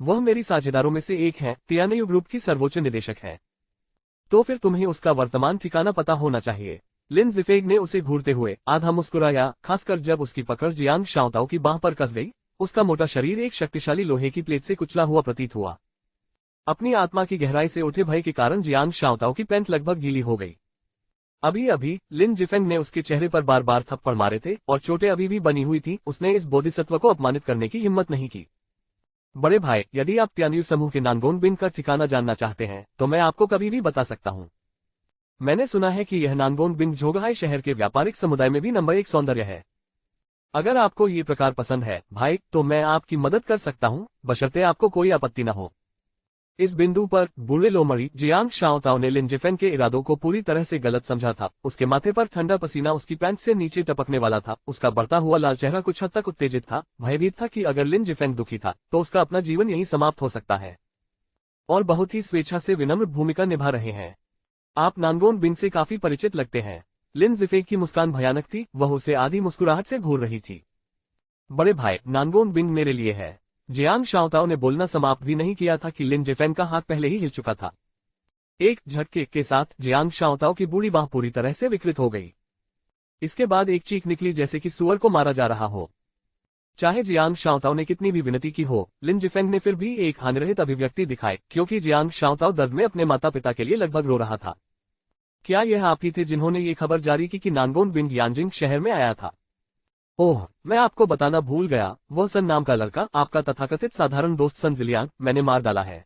वह मेरी साझेदारों में से एक है, तियानियो ग्रुप की सर्वोच्च निदेशक है। तो फिर तुम्हें उसका वर्तमान ठिकाना पता होना चाहिए। लिन जिफेंग ने उसे घूरते हुए आधा मुस्कुराया, खासकर जब उसकी पकड़ जियांग शाओताओ की बाह पर कस गई। उसका मोटा शरीर एक शक्तिशाली लोहे की प्लेट से कुचला हुआ प्रतीत हुआ। अपनी आत्मा की गहराई से उठे भय के कारण जियांग शाओताओ की पैंट लगभग गीली हो गई। अभी अभी लिन जिफेंग ने उसके चेहरे पर बार बार थप्पड़ मारे थे और चोटें अभी भी बनी हुई थी। उसने इस बोधिसत्व को अपमानित करने की हिम्मत नहीं की। बड़े भाई, यदि आप तियानियो समूह के नानगोन बिन का ठिकाना जानना चाहते हैं तो मैं आपको कभी भी बता सकता हूं। मैंने सुना है कि यह नानगोन बिन झोगहाई शहर के व्यापारिक समुदाय में भी नंबर 1 सौंदर्य है। अगर आपको ये प्रकार पसंद है भाई, तो मैं आपकी मदद कर सकता हूं, बशर्ते आपको कोई आपत्ति न हो। इस बिंदु पर बूढ़े लोमड़ी जियांग शाओताओ ने लिन जिफेंग के इरादों को पूरी तरह से गलत समझा था। उसके माथे पर ठंडा पसीना उसकी पैंट से नीचे टपकने वाला था। उसका बढ़ता हुआ लाल चेहरा कुछ हद तक उत्तेजित था, भयभीत था कि अगर लिन जिफेंग दुखी था तो उसका अपना जीवन यहीं समाप्त हो सकता है। और बहुत ही स्वेच्छा से विनम्र भूमिका निभा रहे हैं। आप नानगोन बिन से काफी परिचित लगते हैं। लिन जिफेंग की मुस्कान भयानक थी। वह उसे आधी मुस्कुराहट से घूर रही थी। बड़े भाई, नानगोन बिन मेरे लिए है। जियांग शाओताओ ने बोलना समाप्त भी नहीं किया था कि लिन जिफेंग का हाथ पहले ही हिल चुका था। एक झटके के साथ जियांग शाओताओ की बूढ़ी बाह पूरी तरह से विकृत हो गई। इसके बाद एक चीख निकली जैसे कि सूअर को मारा जा रहा हो। चाहे जियांग शाओताओ ने कितनी भी विनती की हो, लिन जिफेंग ने फिर भी एक हानिरहित अभिव्यक्ति दिखाई, क्योंकि जियांग शाओताओ दर्द में अपने माता पिता के लिए लगभग रो रहा था। क्या यह आप ही थे जिन्होंने ये खबर जारी की कि नानगोन बिन यानजिंग शहर में आया था? ओह, मैं आपको बताना भूल गया, वह सन नाम का लड़का, आपका तथाकथित साधारण दोस्त सन जिलियांग, मैंने मार डाला है।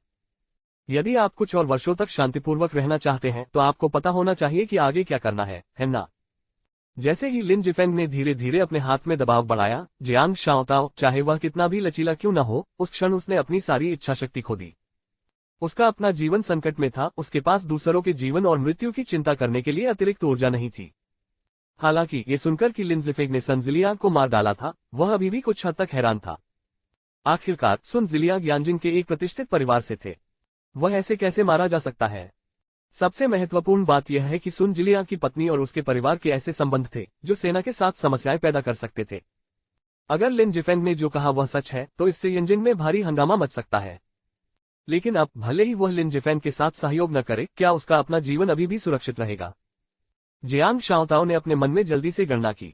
यदि आप कुछ और वर्षों तक शांतिपूर्वक रहना चाहते हैं तो आपको पता होना चाहिए कि आगे क्या करना है ना? जैसे ही लिन जिफेंग ने धीरे धीरे अपने हाथ में दबाव बढ़ाया, जियांग शाओताओ, चाहे वह कितना भी लचीला क्यों न हो, उस क्षण उसने अपनी सारी इच्छा शक्ति खो दी। उसका अपना जीवन संकट में था। उसके पास दूसरों के जीवन और मृत्यु की चिंता करने के लिए अतिरिक्त ऊर्जा नहीं थी। हालांकि ये सुनकर कि लिन जिफेंग ने सन जिलियांग को मार डाला था, वह अभी भी कुछ हद तक हैरान था। आखिरकार सुन जिलियांग यानजिंग के एक प्रतिष्ठित परिवार से थे। वह ऐसे कैसे मारा जा सकता है? सबसे महत्वपूर्ण बात यह है कि सुन जिलियांग की पत्नी और उसके परिवार के ऐसे संबंध थे जो सेना के साथ समस्याएं पैदा कर सकते थे। अगर लिन जिफेंग ने जो कहा वह सच है तो इससे यानजिंग में भारी हंगामा मच सकता है। लेकिन अब भले ही वह लिन जिफेंग के साथ सहयोग न करे, क्या उसका अपना जीवन अभी भी सुरक्षित रहेगा? जियांग शाओताओ ने अपने मन में जल्दी से गणना की।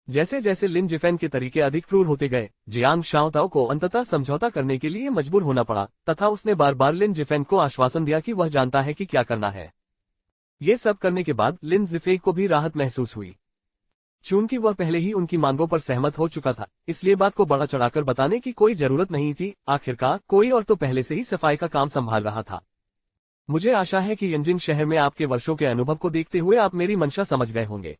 जैसे जैसे लिन जिफेंग के तरीके अधिक क्रूर होते गए, जियांग शाओताओ को अंततः समझौता करने के लिए मजबूर होना पड़ा, तथा उसने बार बार लिन जिफेंग को आश्वासन दिया कि वह जानता है कि क्या करना है। ये सब करने के बाद लिन जिफेंग को भी राहत महसूस हुई। चूंकि वह पहले ही उनकी मांगों पर सहमत हो चुका था, इसलिए बात को बड़ा चढ़ाकर बताने की कोई जरूरत नहीं थी। आखिरकार कोई और तो पहले से ही सफाई का काम संभाल रहा था। मुझे आशा है कि यानजिंग शहर में आपके वर्षों के अनुभव को देखते हुए आप मेरी मंशा समझ गए होंगे।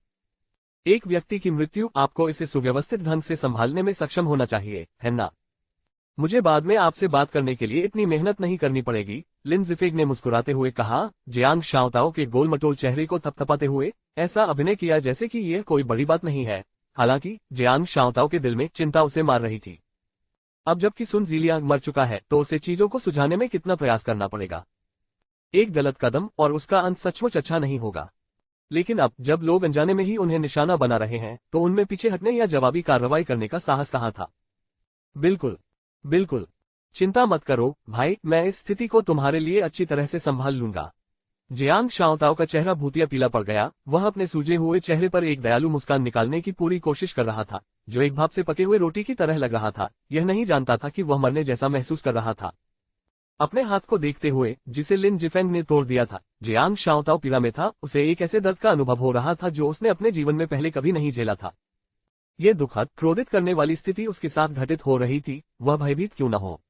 एक व्यक्ति की मृत्यु, आपको इसे सुव्यवस्थित ढंग से संभालने में सक्षम होना चाहिए, है ना? मुझे बाद में आपसे बात करने के लिए इतनी मेहनत नहीं करनी पड़ेगी, लिन जिफेंग ने मुस्कुराते हुए कहा, जियांग शाओताओ के गोलमटोल चेहरे को थपथपाते हुए ऐसा अभिनय किया जैसे कि यह कोई बड़ी बात नहीं है। हालांकि जियांग शाओताओ के दिल में चिंता उसे मार रही थी। अब जबकि सुन जिलियांग मर चुका है तो उसे चीजों को सुझाने में कितना प्रयास करना पड़ेगा। एक गलत कदम और उसका अंत सचमुच अच्छा नहीं होगा। लेकिन अब जब लोग अनजाने में ही उन्हें निशाना बना रहे हैं तो उनमें पीछे हटने या जवाबी कार्रवाई करने का साहस कहाँ था। बिल्कुल बिल्कुल, चिंता मत करो भाई, मैं इस स्थिति को तुम्हारे लिए अच्छी तरह से संभाल लूंगा। जियांग शाओताओ का चेहरा भूतिया पीला पड़ गया। वह अपने सूजे हुए चेहरे पर एक दयालु मुस्कान निकालने की पूरी कोशिश कर रहा था, जो एक भाप से पके हुए रोटी की तरह लग रहा था। यह नहीं जानता था कि वह मरने जैसा महसूस कर रहा था। अपने हाथ को देखते हुए जिसे लिन जिफेंग ने तोड़ दिया था, जियांग शाओताओ पीड़ा में था। उसे एक ऐसे दर्द का अनुभव हो रहा था जो उसने अपने जीवन में पहले कभी नहीं झेला था। ये दुखद, क्रोधित करने वाली स्थिति उसके साथ घटित हो रही थी, वह भयभीत क्यों न हो।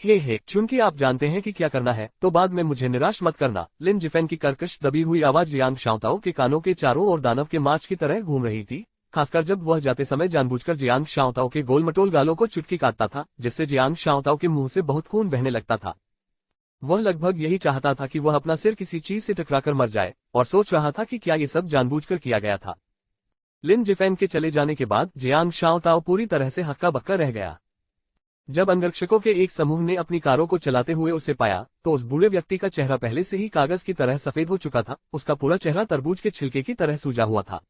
हे चूंकि आप जानते हैं कि क्या करना है तो बाद में मुझे निराश मत करना। लिन जिफेंग की कर्कश दबी हुई आवाज जियांग शाओताओ के कानों के चारों ओर दानव के मार्च की तरह घूम रही थी, खासकर जब वह जाते समय जानबूझकर जियांग शाओताओ के गोलमटोल गालों को चुटकी काटता था, जिससे जियांग शाओताओ के मुंह से बहुत खून बहने लगता था। वह लगभग यही चाहता था कि वह अपना सिर किसी चीज से टकराकर मर जाए, और सोच रहा था कि क्या ये सब जानबूझकर किया गया था। लिन जिफेंग के चले जाने के बाद जियांग शाओताओ पूरी तरह से हक्का बक्का रह गया। जब अंगरक्षकों के एक समूह ने अपनी कारों को चलाते हुए उसे पाया तो उस बूढ़े व्यक्ति का चेहरा पहले से ही कागज की तरह सफेद हो चुका था। उसका पूरा चेहरा तरबूज के छिलके की तरह सूजा हुआ था।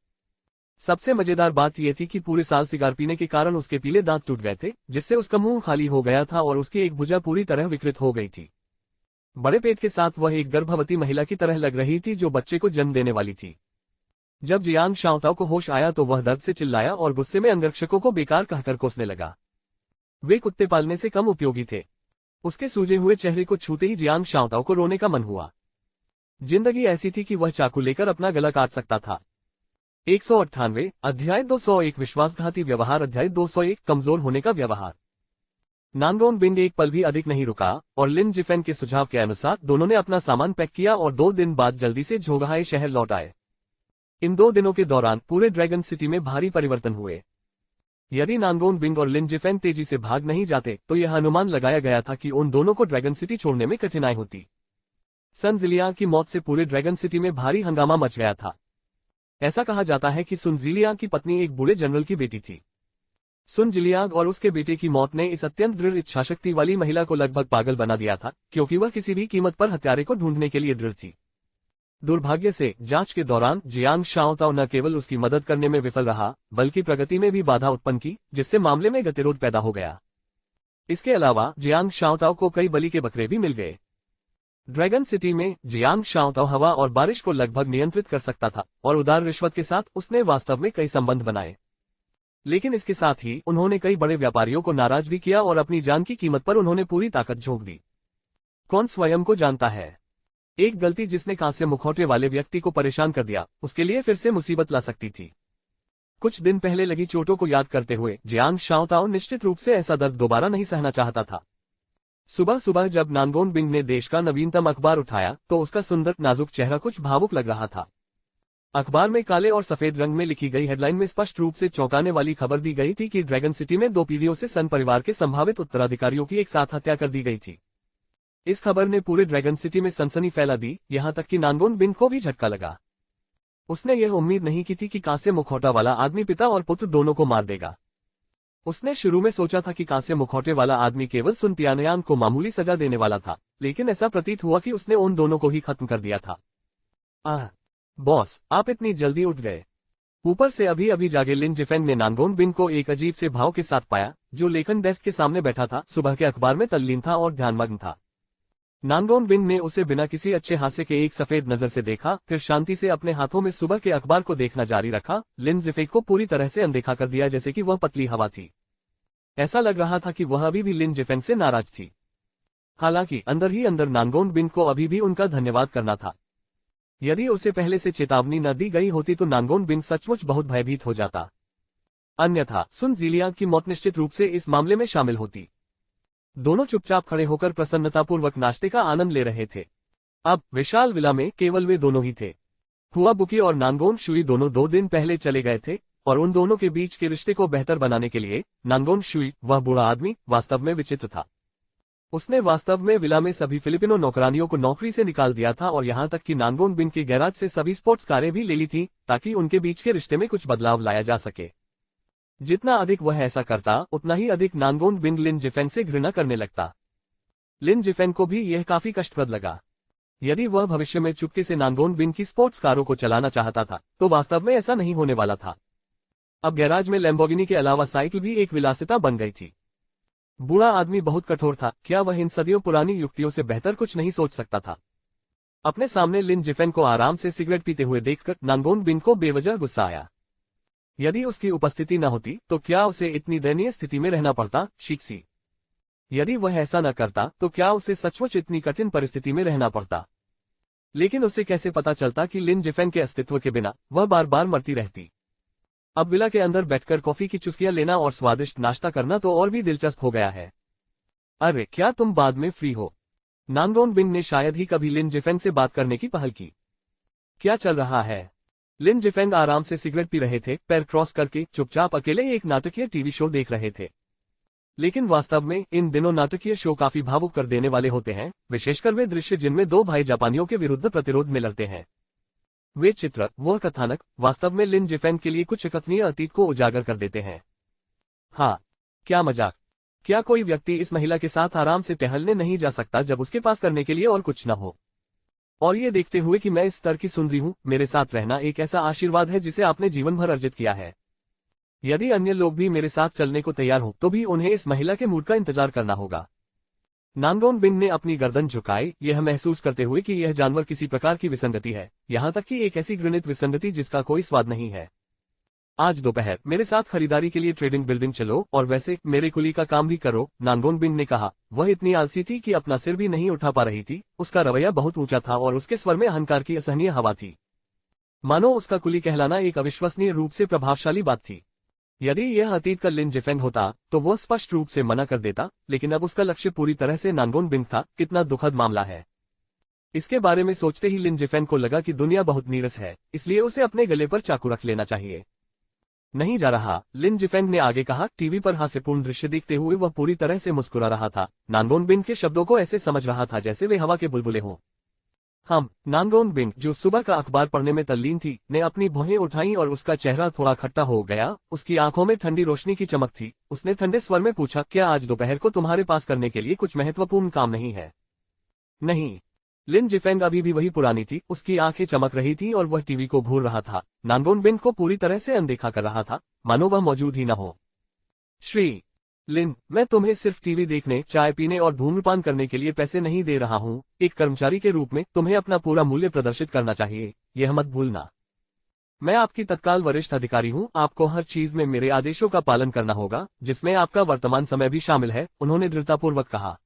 सबसे मजेदार बात यह थी कि पूरे साल सिगार पीने के कारण उसके पीले दांत टूट गए थे, जिससे उसका मुंह खाली हो गया था और उसकी एक भुजा पूरी तरह विकृत हो गई थी। बड़े पेट के साथ वह एक गर्भवती महिला की तरह लग रही थी जो बच्चे को जन्म देने वाली थी। जब जियांग शाओताओ को होश आया तो वह दर्द से चिल्लाया और गुस्से में अंगरक्षकों को बेकार कहकर कोसने लगा। वे कुत्ते पालने से कम उपयोगी थे। उसके सूजे हुए चेहरे को छूते ही जियांग शाओताओ को रोने का मन हुआ। जिंदगी ऐसी थी कि वह चाकू लेकर अपना गला काट सकता था। 198 अध्याय 201 विश्वासघाती व्यवहार अध्याय 201 कमजोर होने का व्यवहार। नानगोन बिंग एक पल भी अधिक नहीं रुका और लिन जिफेंग के सुझाव के अनुसार दोनों ने अपना सामान पैक किया और 2 दिन बाद जल्दी से झोंगहाए शहर लौट आए। इन 2 दिनों के दौरान पूरे ड्रैगन सिटी में भारी परिवर्तन हुए। यदि नानगोन बिंग और लिन जिफेंग तेजी से भाग नहीं जाते तो यह अनुमान लगाया गया था कि उन दोनों को ड्रैगन सिटी छोड़ने में कठिनाई होती। सन जिलियांग की मौत से पूरे ड्रैगन सिटी में भारी हंगामा मच गया था। ऐसा कहा जाता है कि सुन जिलियांग की पत्नी एक बूढ़े जनरल की बेटी थी। सुन जिलियांग और उसके बेटे की मौत ने इस अत्यंत दृढ़ इच्छाशक्ति वाली महिला को लगभग पागल बना दिया था, क्योंकि वह किसी भी कीमत पर हत्यारे को ढूंढने के लिए दृढ़ थी। दुर्भाग्य से जांच के दौरान जियांग शाओताओ न केवल उसकी मदद करने में विफल रहा बल्कि प्रगति में भी बाधा उत्पन्न की, जिससे मामले में गतिरोध पैदा हो गया। इसके अलावा जियांग शाओताओ को कई बलि के बकरे भी मिल गए। ड्रैगन सिटी में जियांग शाओताओ हवा और बारिश को लगभग नियंत्रित कर सकता था और उदार रिश्वत के साथ उसने वास्तव में कई संबंध बनाए। लेकिन इसके साथ ही उन्होंने कई बड़े व्यापारियों को नाराज भी किया और अपनी जान की कीमत पर उन्होंने पूरी ताकत झोंक दी। कौन स्वयं को जानता है, एक गलती जिसने कांस्य मुखौटे वाले व्यक्ति को परेशान कर दिया उसके लिए फिर से मुसीबत ला सकती थी। कुछ दिन पहले लगी चोटों को याद करते हुए जियांग शाओताओ निश्चित रूप से ऐसा दर्द दोबारा नहीं सहना चाहता था। सुबह सुबह जब नानगोन बिंग ने देश का नवीनतम अखबार उठाया तो उसका सुंदर नाजुक चेहरा कुछ भावुक लग रहा था। अखबार में काले और सफेद रंग में लिखी गई हेडलाइन में स्पष्ट रूप से चौंकाने वाली खबर दी गई थी कि ड्रैगन सिटी में 2 पीढ़ियों से सन परिवार के संभावित उत्तराधिकारियों की एक साथ हत्या कर दी गई थी। इस खबर ने पूरे ड्रैगन सिटी में सनसनी फैला दी, यहां तक कि नानगोन बिंग को भी झटका लगा। उसने यह उम्मीद नहीं की थी कि कांस्य मुखौटा वाला आदमी पिता और पुत्र दोनों को मार देगा। उसने शुरू में सोचा था कि कांस्य मुखौटे वाला आदमी केवल सुन तियानयान को मामूली सजा देने वाला था, लेकिन ऐसा प्रतीत हुआ कि उसने उन दोनों को ही खत्म कर दिया था। बॉस, आप इतनी जल्दी उठ गए। ऊपर से अभी अभी जागे लिन जिफेंग ने नानगोन बिंग को एक अजीब से भाव के साथ पाया, जो लेखन डेस्क के सामने बैठा था, सुबह के अखबार में तल्लीन था और ध्यानमग्न था। नानगोन बिंग ने उसे बिना किसी अच्छे हास्य के एक सफेद नजर से देखा, फिर शांति से अपने हाथों में सुबह के अखबार को देखना जारी रखा। लिन जिफेंग को पूरी तरह से अनदेखा कर दिया, जैसे कि वह पतली हवा थी। ऐसा लग रहा था कि वह अभी भी लिन जिफेंग से नाराज थी। हालांकि अंदर ही अंदर नानगोन बिंग को अभी भी उनका धन्यवाद करना था। यदि उसे पहले से चेतावनी न दी गई होती तो नानगोन बिंग सचमुच बहुत भयभीत हो जाता। अन्यथा सुन जिलियांग की मौत निश्चित रूप से इस मामले में शामिल होती। दोनों चुपचाप खड़े होकर प्रसन्नतापूर्वक नाश्ते का आनंद ले रहे थे। अब विशाल विला में केवल वे दोनों ही थे। हुआ बुकी और नानगोन शुई दोनों 2 दिन पहले चले गए थे और उन दोनों के बीच के रिश्ते को बेहतर बनाने के लिए नांगोन शुई, वह बूढ़ा आदमी, वास्तव में विचित्र था। उसने वास्तव में विला में सभी फिलिपिनो नौकरानियों को नौकरी से निकाल दिया था और यहाँ तक कि नांगोन बिन के गैराज से सभी स्पोर्ट्स कारें भी ले ली थी ताकि उनके बीच के रिश्ते में कुछ बदलाव लाया जा सके। जितना अधिक वह ऐसा करता उतना ही अधिक नांगोन बिन लिन जिफेन से घृणा करने लगता। लिन जिफेन को भी यह काफी कष्टप्रद लगा। यदि वह भविष्य में चुपके से नांगोन बिन की स्पोर्ट्स कारों को चलाना चाहता था तो वास्तव में ऐसा नहीं होने वाला था। अब गैराज में लैम्बोर्गिनी के अलावा साइकिल भी एक विलासिता बन गई थी। बूढ़ा आदमी बहुत कठोर था। क्या वह इन सदियों पुरानी युक्तियों से बेहतर कुछ नहीं सोच सकता था? अपने सामने लिन जिफेन को आराम से सिगरेट पीते हुए देखकर नांगोन बिन को बेवजह गुस्सा आया। यदि उसकी उपस्थिति न होती तो क्या उसे इतनी दयनीय स्थिति में रहना पड़ता? शिक्सी। यदि वह ऐसा न करता तो क्या उसे सचमुच इतनी कठिन परिस्थिति में रहना पड़ता? लेकिन उसे कैसे पता चलता कि लिन जिफेन के अस्तित्व के बिना वह बार बार मरती रहती? अब विला के अंदर बैठकर कॉफी की चुस्कियां लेना और स्वादिष्ट नाश्ता करना तो और भी दिलचस्प हो गया है। अरे क्या तुम बाद में फ्री हो? नांगोन बिन ने शायद ही कभी लिन जिफेन से बात करने की पहल की। क्या चल रहा है? लिन जिफेन आराम से सिगरेट पी रहे थे, पैर क्रॉस करके चुपचाप अकेले एक नाटकीय टीवी शो देख रहे थे। लेकिन वास्तव में इन दिनों नाटकीय शो काफी भावुक कर देने वाले होते हैं, विशेषकर वे दृश्य जिनमें दो भाई जापानियों के विरुद्ध प्रतिरोध में लड़ते हैं। वे चित्र, वह कथानक वास्तव में लिन जिफेन के लिए कुछ अकथनीय अतीत को उजागर कर देते हैं। हाँ, क्या मजाक! क्या कोई व्यक्ति इस महिला के साथ आराम से टहलने नहीं जा सकता जब उसके पास करने के लिए और कुछ न हो? और ये देखते हुए कि मैं इस स्तर की सुंदरी हूँ, मेरे साथ रहना एक ऐसा आशीर्वाद है जिसे आपने जीवन भर अर्जित किया है। यदि अन्य लोग भी मेरे साथ चलने को तैयार हो तो भी उन्हें इस महिला के मूड का इंतजार करना होगा। नांगोन बिन ने अपनी गर्दन झुकाई, यह महसूस करते हुए कि यह जानवर किसी प्रकार की विसंगति है, यहाँ तक कि एक ऐसी घृणित विसंगति जिसका कोई स्वाद नहीं है। आज दोपहर मेरे साथ खरीदारी के लिए ट्रेडिंग बिल्डिंग चलो और वैसे मेरे कुली का काम भी करो, नांगोन बिन ने कहा। वह इतनी आलसी थी कि अपना सिर भी नहीं उठा पा रही थी। उसका रवैया बहुत ऊंचा था और उसके स्वर में अहंकार की असहनीय हवा थी, मानो उसका कुली कहलाना एक अविश्वसनीय रूप से प्रभावशाली बात थी। यदि यह अतीत का लिन जिफेन होता तो वह स्पष्ट रूप से मना कर देता, लेकिन अब उसका लक्ष्य पूरी तरह से नांगोन बिन था। कितना दुखद मामला है। इसके बारे में सोचते ही लिन जिफेन को लगा कि दुनिया बहुत नीरस है, इसलिए उसे अपने गले पर चाकू रख लेना चाहिए। नहीं जा रहा, लिन जिफेन ने आगे कहा। टीवी पर हास्यपूर्ण दृश्य देखते हुए वह पूरी तरह से मुस्कुरा रहा था। नांगोन बिन के शब्दों को ऐसे समझ रहा था जैसे वे हवा के बुलबुले हों। नांगोन बिन, जो सुबह का अखबार पढ़ने में तल्लीन थी, ने अपनी भौहें उठाई और उसका चेहरा थोड़ा खट्टा हो गया। उसकी आंखों में ठंडी रोशनी की चमक थी। उसने ठंडे स्वर में पूछा, क्या आज दोपहर को तुम्हारे पास करने के लिए कुछ महत्वपूर्ण काम नहीं है? नहीं। लिन जिफेंग अभी भी वही पुरानी थी। उसकी आंखें चमक रही थी और वह टीवी को घूर रहा था। नांगोन बिन को पूरी तरह से अनदेखा कर रहा था, मानो वह मौजूद ही न हो। श्री लिन, मैं तुम्हें सिर्फ टीवी देखने, चाय पीने और धूम्रपान करने के लिए पैसे नहीं दे रहा हूँ। एक कर्मचारी के रूप में तुम्हें अपना पूरा मूल्य प्रदर्शित करना चाहिए, यह मत भूलना। मैं आपकी तत्काल वरिष्ठ अधिकारी हूँ। आपको हर चीज में मेरे आदेशों का पालन करना होगा, जिसमें आपका वर्तमान समय भी शामिल है, उन्होंने दृढ़तापूर्वक कहा।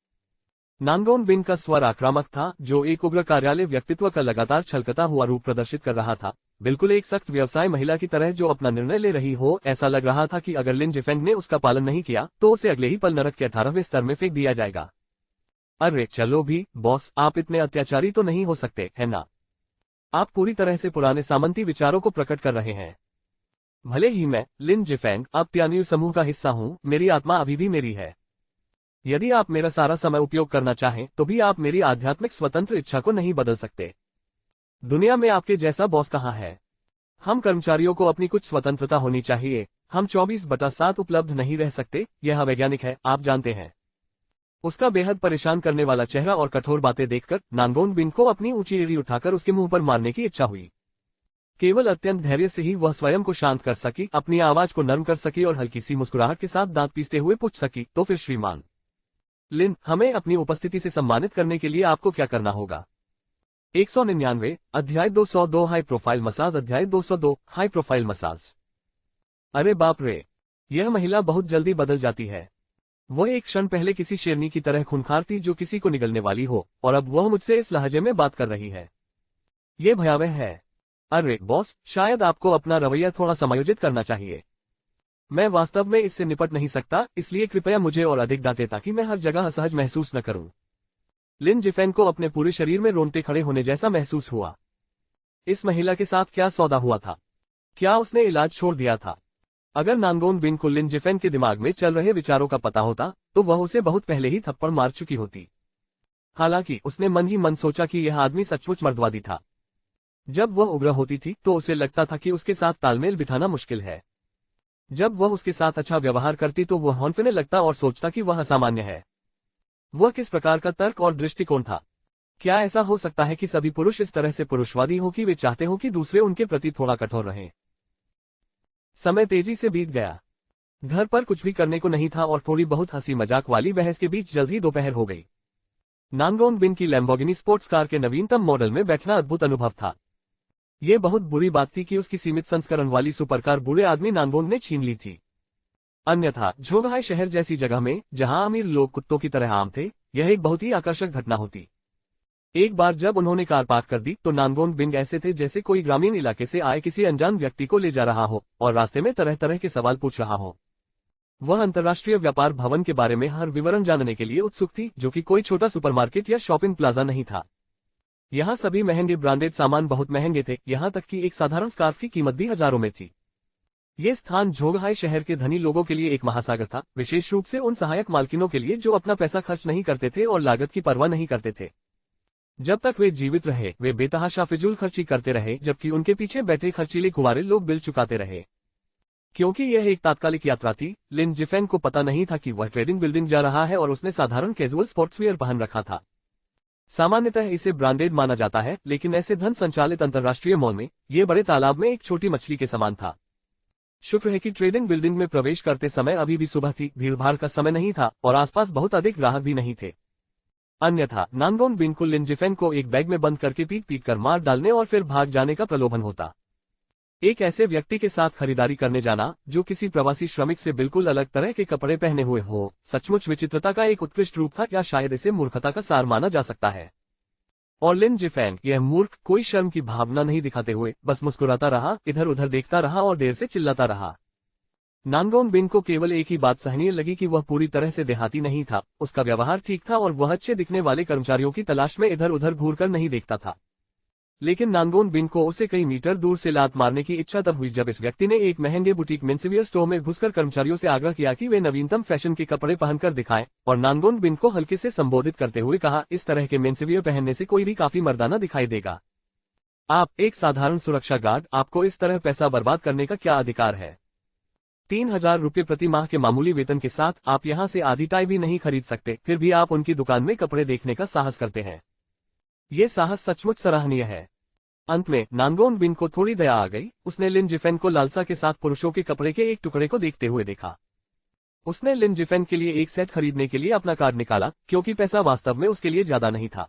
नांगोन बिन का स्वर आक्रामक था, जो एक उग्र कार्यालय व्यक्तित्व का लगातार छलकता हुआ रूप प्रदर्शित कर रहा था। बिल्कुल एक सख्त व्यवसाय महिला की तरह जो अपना निर्णय ले रही हो। ऐसा लग रहा था कि अगर लिन जिफेंग ने उसका पालन नहीं किया तो उसे अगले ही पल नरक के 18वें स्तर में फेंक दिया जाएगा। अरे चलो भी बॉस, आप इतने अत्याचारी तो नहीं हो सकते, है ना? आप पूरी तरह से पुराने सामंती विचारों को प्रकट कर रहे हैं। भले ही मैं, लिन जिफेंग, अब त्यान्यू समूह का हिस्सा हूँ, मेरी आत्मा अभी भी मेरी है। यदि आप मेरा सारा समय उपयोग करना चाहें तो भी आप मेरी आध्यात्मिक स्वतंत्र इच्छा को नहीं बदल सकते। दुनिया में आपके जैसा बॉस कहाँ है? हम कर्मचारियों को अपनी कुछ स्वतंत्रता होनी चाहिए। हम 24/7 उपलब्ध नहीं रह सकते, यह अवैज्ञानिक है, आप जानते हैं। उसका बेहद परेशान करने वाला चेहरा और कठोर बातें देखकर नांगोन बिन को अपनी ऊंची एड़ी उठाकर उसके मुंह पर मारने की इच्छा हुई। केवल अत्यंत धैर्य से ही वह स्वयं को शांत कर सकी, अपनी आवाज को नर्म कर सकी और हल्की सी मुस्कुराहट के साथ दांत पीसते हुए पूछ सकी, तो फिर श्रीमान लिन, हमें अपनी उपस्थिति से सम्मानित करने के लिए आपको क्या करना होगा? 199 अध्याय 202 हाई प्रोफाइल मसाज। अध्याय 202 हाई प्रोफाइल मसाज। अरे बाप रे, यह महिला बहुत जल्दी बदल जाती है। वह एक क्षण पहले किसी शेरनी की तरह खूंखार थी जो किसी को निगलने वाली हो, और अब वह मुझसे इस लहजे में बात कर रही है। ये भयावह है। अरे बॉस, शायद आपको अपना रवैया थोड़ा समायोजित करना चाहिए। मैं वास्तव में इससे निपट नहीं सकता, इसलिए कृपया मुझे और अधिक डांटे ताकि मैं हर जगह असहज महसूस न करूं। लिन जिफेन को अपने पूरे शरीर में रोंगटे खड़े होने जैसा महसूस हुआ। इस महिला के साथ क्या सौदा हुआ था? क्या उसने इलाज छोड़ दिया था? अगर नानगोन बिन को लिन जिफेंग के दिमाग में चल रहे विचारों का पता होता तो वह उसे बहुत पहले ही थप्पड़ मार चुकी होती। हालांकि उसने मन ही मन सोचा कि यह आदमी सचमुच मर्दवादी था। जब वह उग्र होती थी तो उसे लगता था कि उसके साथ तालमेल बिठाना मुश्किल है। जब वह उसके साथ अच्छा व्यवहार करती तो वह हौंफने लगता और सोचता कि वह असामान्य है। वह किस प्रकार का तर्क और दृष्टिकोण था? क्या ऐसा हो सकता है कि सभी पुरुष इस तरह से पुरुषवादी हो कि वे चाहते हो कि दूसरे उनके प्रति थोड़ा कठोर रहें? समय तेजी से बीत गया। घर पर कुछ भी करने को नहीं था और थोड़ी बहुत हंसी मजाक वाली बहस के बीच जल्द ही दोपहर हो गई। नानगोन बिन की लैम्बोर्गिनी स्पोर्ट्स कार के नवीनतम मॉडल में बैठना अद्भुत अनुभव था। ये बहुत बुरी बात थी कि उसकी सीमित संस्करण वाली सुपरकार बूढ़े आदमी नानगोन ने छीन ली थी। अन्यथा झोंगहाई शहर जैसी जगह में, जहां अमीर लोग कुत्तों की तरह आम थे, यह एक बहुत ही आकर्षक घटना होती। एक बार जब उन्होंने कार पार्क कर दी तो नानगोन बिन ऐसे थे जैसे कोई ग्रामीण इलाके से आए किसी अनजान व्यक्ति को ले जा रहा हो और रास्ते में तरह तरह के सवाल पूछ रहा हो। वह अंतर्राष्ट्रीय व्यापार भवन के बारे में हर विवरण जानने के लिए उत्सुक थी, जो कि कोई छोटा सुपरमार्केट या शॉपिंग प्लाजा नहीं था। यहाँ सभी महंगे ब्रांडेड सामान बहुत महंगे थे, यहाँ तक कि एक साधारण स्कार्फ की कीमत भी हजारों में थी। ये स्थान झोंगहाई शहर के धनी लोगों के लिए एक महासागर था, विशेष रूप से उन सहायक मालकिनों के लिए जो अपना पैसा खर्च नहीं करते थे और लागत की परवाह नहीं करते थे। जब तक वे जीवित रहे वे बेतहाशा फिजूल खर्ची करते रहे, जबकि उनके पीछे बैठे खर्चीले कुंवारे लोग बिल चुकाते रहे। क्योंकि यह एक तात्कालिक यात्रा थी, लिन जिफेंग को पता नहीं था कि वह ट्रेडिंग बिल्डिंग जा रहा है और उसने साधारण कैजुअल स्पोर्ट्सवियर पहन रखा था। सामान्यतः इसे ब्रांडेड माना जाता है, लेकिन ऐसे धन संचालित अंतर्राष्ट्रीय मॉल में ये बड़े तालाब में एक छोटी मछली के समान था। शुक्र है कि ट्रेडिंग बिल्डिंग में प्रवेश करते समय अभी भी सुबह थी, भीड़भाड़ का समय नहीं था और आसपास बहुत अधिक ग्राहक भी नहीं थे। अन्यथा नानगोन बिन को लिन जिफेंग को एक बैग में बंद करके पीट पीट कर मार डालने और फिर भाग जाने का प्रलोभन होता। एक ऐसे व्यक्ति के साथ खरीदारी करने जाना जो किसी प्रवासी श्रमिक से बिल्कुल अलग तरह के कपड़े पहने हुए हो, सचमुच विचित्रता का एक उत्कृष्ट रूप था, या शायद इसे मूर्खता का सार माना जा सकता है। और लिन जिफेंग यह मूर्ख कोई शर्म की भावना नहीं दिखाते हुए बस मुस्कुराता रहा, इधर उधर देखता रहा और देर से चिल्लाता रहा। नानगोन बिन को केवल एक ही बात सहनीय लगी कि वह पूरी तरह से देहाती नहीं था, उसका व्यवहार ठीक था और वह अच्छे दिखने वाले कर्मचारियों की तलाश में इधर उधर घूरकर नहीं देखता था। लेकिन नानगोन बिन को उसे कई मीटर दूर से लात मारने की इच्छा तब हुई जब इस व्यक्ति ने एक महंगे बुटीक मेंसवियर स्टोर में घुसकर कर्मचारियों से आग्रह किया कि वे नवीनतम फैशन के कपड़े पहनकर दिखाएं, और नानगोन बिन को हल्के से संबोधित करते हुए कहा, इस तरह के मेंसवियर पहनने से कोई भी काफी मर्दाना दिखाई देगा। आप एक साधारण सुरक्षा गार्ड, आपको इस तरह पैसा बर्बाद करने का क्या अधिकार है? 3000 रुपये प्रति माह के मामूली वेतन के साथ आप यहाँ से आधी टाई भी नहीं खरीद सकते, फिर भी आप उनकी दुकान में कपड़े देखने का साहस करते हैं। ये साहस सचमुच सराहनीय है। अंत में नानगोन बिन को थोड़ी दया आ गई। उसने लिन जिफेंग को लालसा के साथ पुरुषों के कपड़े के एक टुकड़े को देखते हुए देखा। उसने लिन जिफेंग के लिए एक सेट खरीदने के लिए अपना कार्ड निकाला, क्योंकि पैसा वास्तव में उसके लिए ज्यादा नहीं था।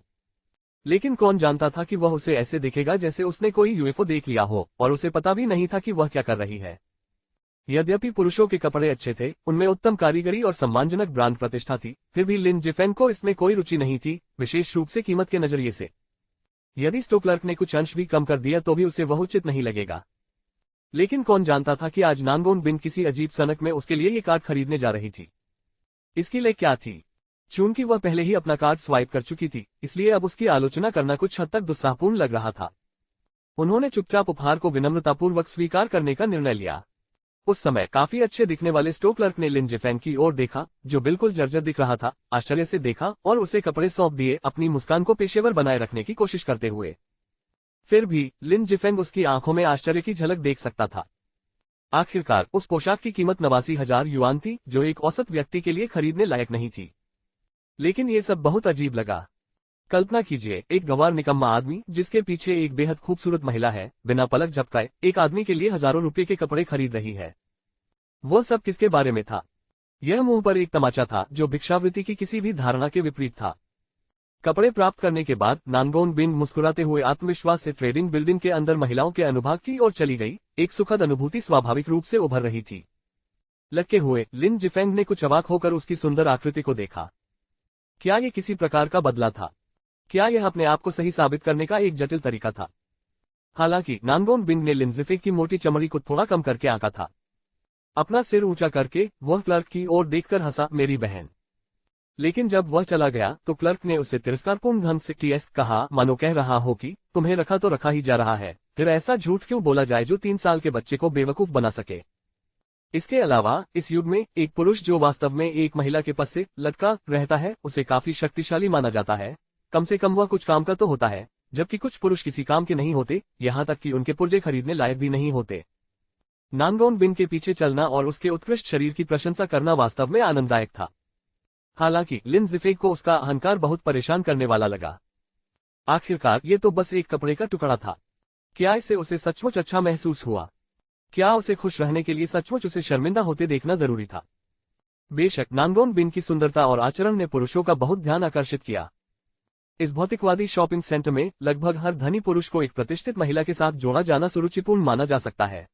लेकिन कौन जानता था कि वह उसे ऐसे देखेगा जैसे उसने कोई यूएफओ देख लिया हो, और उसे पता भी नहीं था कि वह क्या कर रही है। यद्यपि पुरुषों के कपड़े अच्छे थे, उनमें उत्तम कारीगरी और सम्मानजनक ब्रांड प्रतिष्ठा थी, फिर भी लिन जिफेंग को इसमें कोई रुचि नहीं थी, विशेष रूप से कीमत के नजरिए से। यदि स्टोर क्लर्क ने कुछ अंश भी कम कर दिया तो भी उसे वह उचित नहीं लगेगा। लेकिन कौन जानता था कि आज नानगोन बिन किसी अजीब सनक में उसके लिए ये कार्ड खरीदने जा रही थी। इसकी ले क्या थी? चूंकि वह पहले ही अपना कार्ड स्वाइप कर चुकी थी, इसलिए अब उसकी आलोचना करना कुछ हद तक दुस्साहपूर्ण लग रहा था। उन्होंने चुपचाप उपहार को विनम्रतापूर्वक स्वीकार करने का निर्णय लिया। उस समय काफी अच्छे दिखने वाले स्टोर क्लर्क ने लिन जिफेंग की ओर देखा, जो बिल्कुल जर्जर दिख रहा था, आश्चर्य से देखा और उसे कपड़े सौंप दिए, अपनी मुस्कान को पेशेवर बनाए रखने की कोशिश करते हुए। फिर भी लिन जिफेंग उसकी आंखों में आश्चर्य की झलक देख सकता था। आखिरकार उस पोशाक की कीमत 89,000 युआन थी, जो एक औसत व्यक्ति के लिए खरीदने लायक नहीं थी। लेकिन ये सब बहुत अजीब लगा। कल्पना कीजिए, एक गंवार निकम्मा आदमी जिसके पीछे एक बेहद खूबसूरत महिला है, बिना पलक झपकाए एक आदमी के लिए हजारों रुपए के कपड़े खरीद रही है। वो सब किसके बारे में था? यह मुंह पर एक तमाचा था जो भिक्षावृत्ति की किसी भी धारणा के विपरीत था। कपड़े प्राप्त करने के बाद नानगोन बिन मुस्कुराते हुए आत्मविश्वास से ट्रेडिंग बिल्डिंग के अंदर महिलाओं के अनुभाग की ओर चली गई। एक सुखद अनुभूति स्वाभाविक रूप से उभर रही थी। लटके हुए लिन जिफेंग ने कुछ अवाक होकर उसकी सुंदर आकृति को देखा। क्या ये किसी प्रकार का बदला था? क्या यह अपने आप को सही साबित करने का एक जटिल तरीका था? हालांकि नानगोन बिन ने लिन जिफेंग की मोटी चमड़ी को थोड़ा कम करके आंका था। अपना सिर ऊंचा करके वह क्लर्क की ओर देखकर हंसा, मेरी बहन। लेकिन जब वह चला गया तो क्लर्क ने उसे तिरस्कारपूर्ण ढंग से टीएस कहा, मानो कह रहा हो कि तुम्हें रखा तो रखा ही जा रहा है, फिर ऐसा झूठ क्यों बोला जाए जो 3 साल के बच्चे को बेवकूफ बना सके। इसके अलावा इस युग में एक पुरुष जो वास्तव में एक महिला के पस से लटका रहता है उसे काफी शक्तिशाली माना जाता है। कम से कम वह कुछ काम का तो होता है, जबकि कुछ पुरुष किसी काम के नहीं होते, यहाँ तक कि उनके पुर्जे खरीदने लायक भी नहीं होते। नानगोन बिन के पीछे चलना और उसके उत्कृष्ट शरीर की प्रशंसा करना वास्तव में आनंददायक था। हालांकि लिन ज़िफेंग को उसका अहंकार बहुत परेशान करने वाला लगा। आखिरकार ये तो बस एक कपड़े का टुकड़ा था। क्या इससे उसे सचमुच अच्छा महसूस हुआ? क्या उसे खुश रहने के लिए सचमुच उसे शर्मिंदा होते देखना जरूरी था? बेशक नानगोन बिन की सुंदरता और आचरण ने पुरुषों का बहुत ध्यान आकर्षित किया। इस भौतिकवादी शॉपिंग सेंटर में लगभग हर धनी पुरुष को एक प्रतिष्ठित महिला के साथ जोड़ा जाना सुरुचिपूर्ण माना जा सकता है।